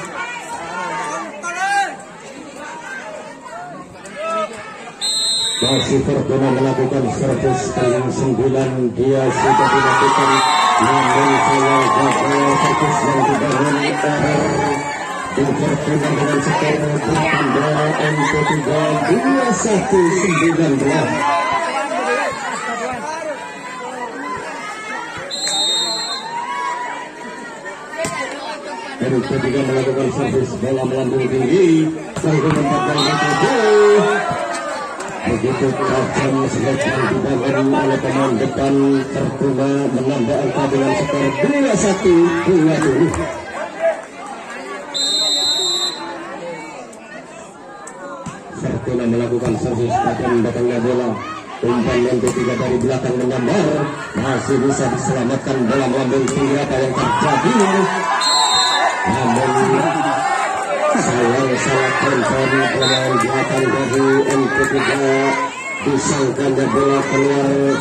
Masih Fortuna melakukan servis dengan 9. Dia sudah dilakukan, namun saya gagal servis yang dibangun error. Di Fortuna dengan skor bertambah MP3 21-19. MP3 melakukan servis bola melambung tinggi, sehingga mendapatkan gol. Begitu tajam selek yang dibangun oleh pemain depan. Fortuna menambah angka dengan skor 21-20. Fortuna melakukan servis tajam datangnya bola. Umpan MP3 dari belakang menyambar, masih bisa diselamatkan bola melambung tinggi. Apa yang terjadi? Namun sayang salah kontrol pemain belakang dari MP3, disangkanya bola keluar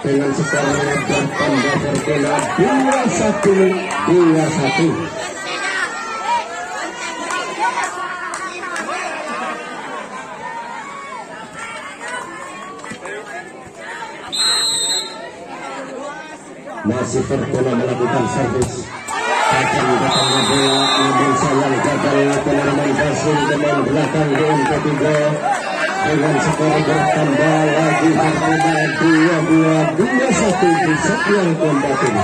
dengan skor bertambah Fortuna 21-21. Masih Fortuna melakukan servis. Akan datangnya bola, namun sayang gagal penerimaan passing pemain belakang di MP3 dengan skor bertambah lagi Fortuna 22-21 di set yang ke-40.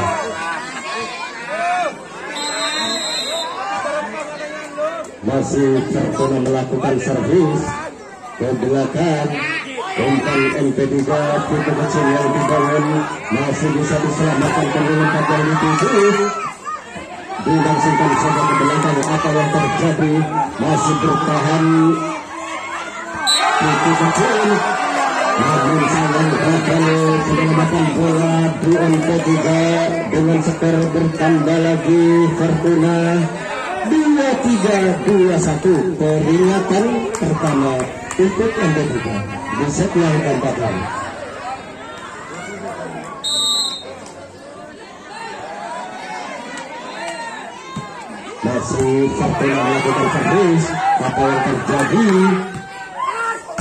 Masih Fortuna melakukan servis ke belakang. Umpan MP3 pintu kecil yang dibangun masih bisa diselamatkan pemain yang dituju. Dilangsungkan saja ke belakang. Apa yang terjadi? Masih bertahan pintu kecil, namun sayang gagal menyelamatkan bola di MP3 dengan skor bertambah lagi Fortuna 23-21. Peringatan pertama untuk MP3 di set yang keempat lalu. Masih Fortuna melakukan servis. Apa yang terjadi?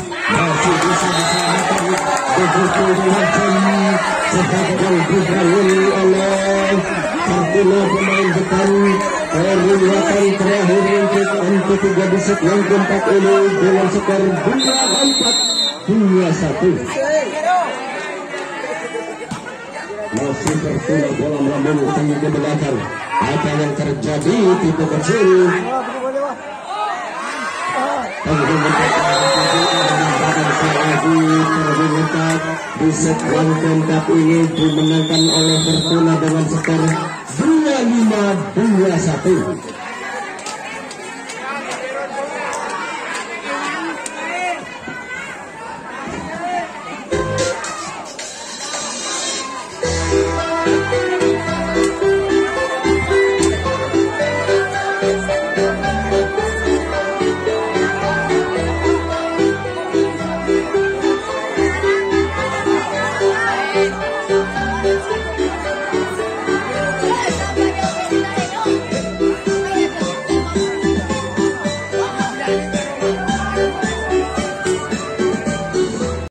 Masih bisa diselamatkan. Begitu tajam sebagai dibangun oleh Fortuna pemain depan. Peringatan terakhir untuk MP3 di set yang keempat ini dengan skor 24-21. Masih Fortuna bola melambung tinggi ke belakang. Apa yang terjadi? Pintu kecil. lagi terbentak di set yang keempat ini dimenangkan oleh Fortuna dengan skor 25-21.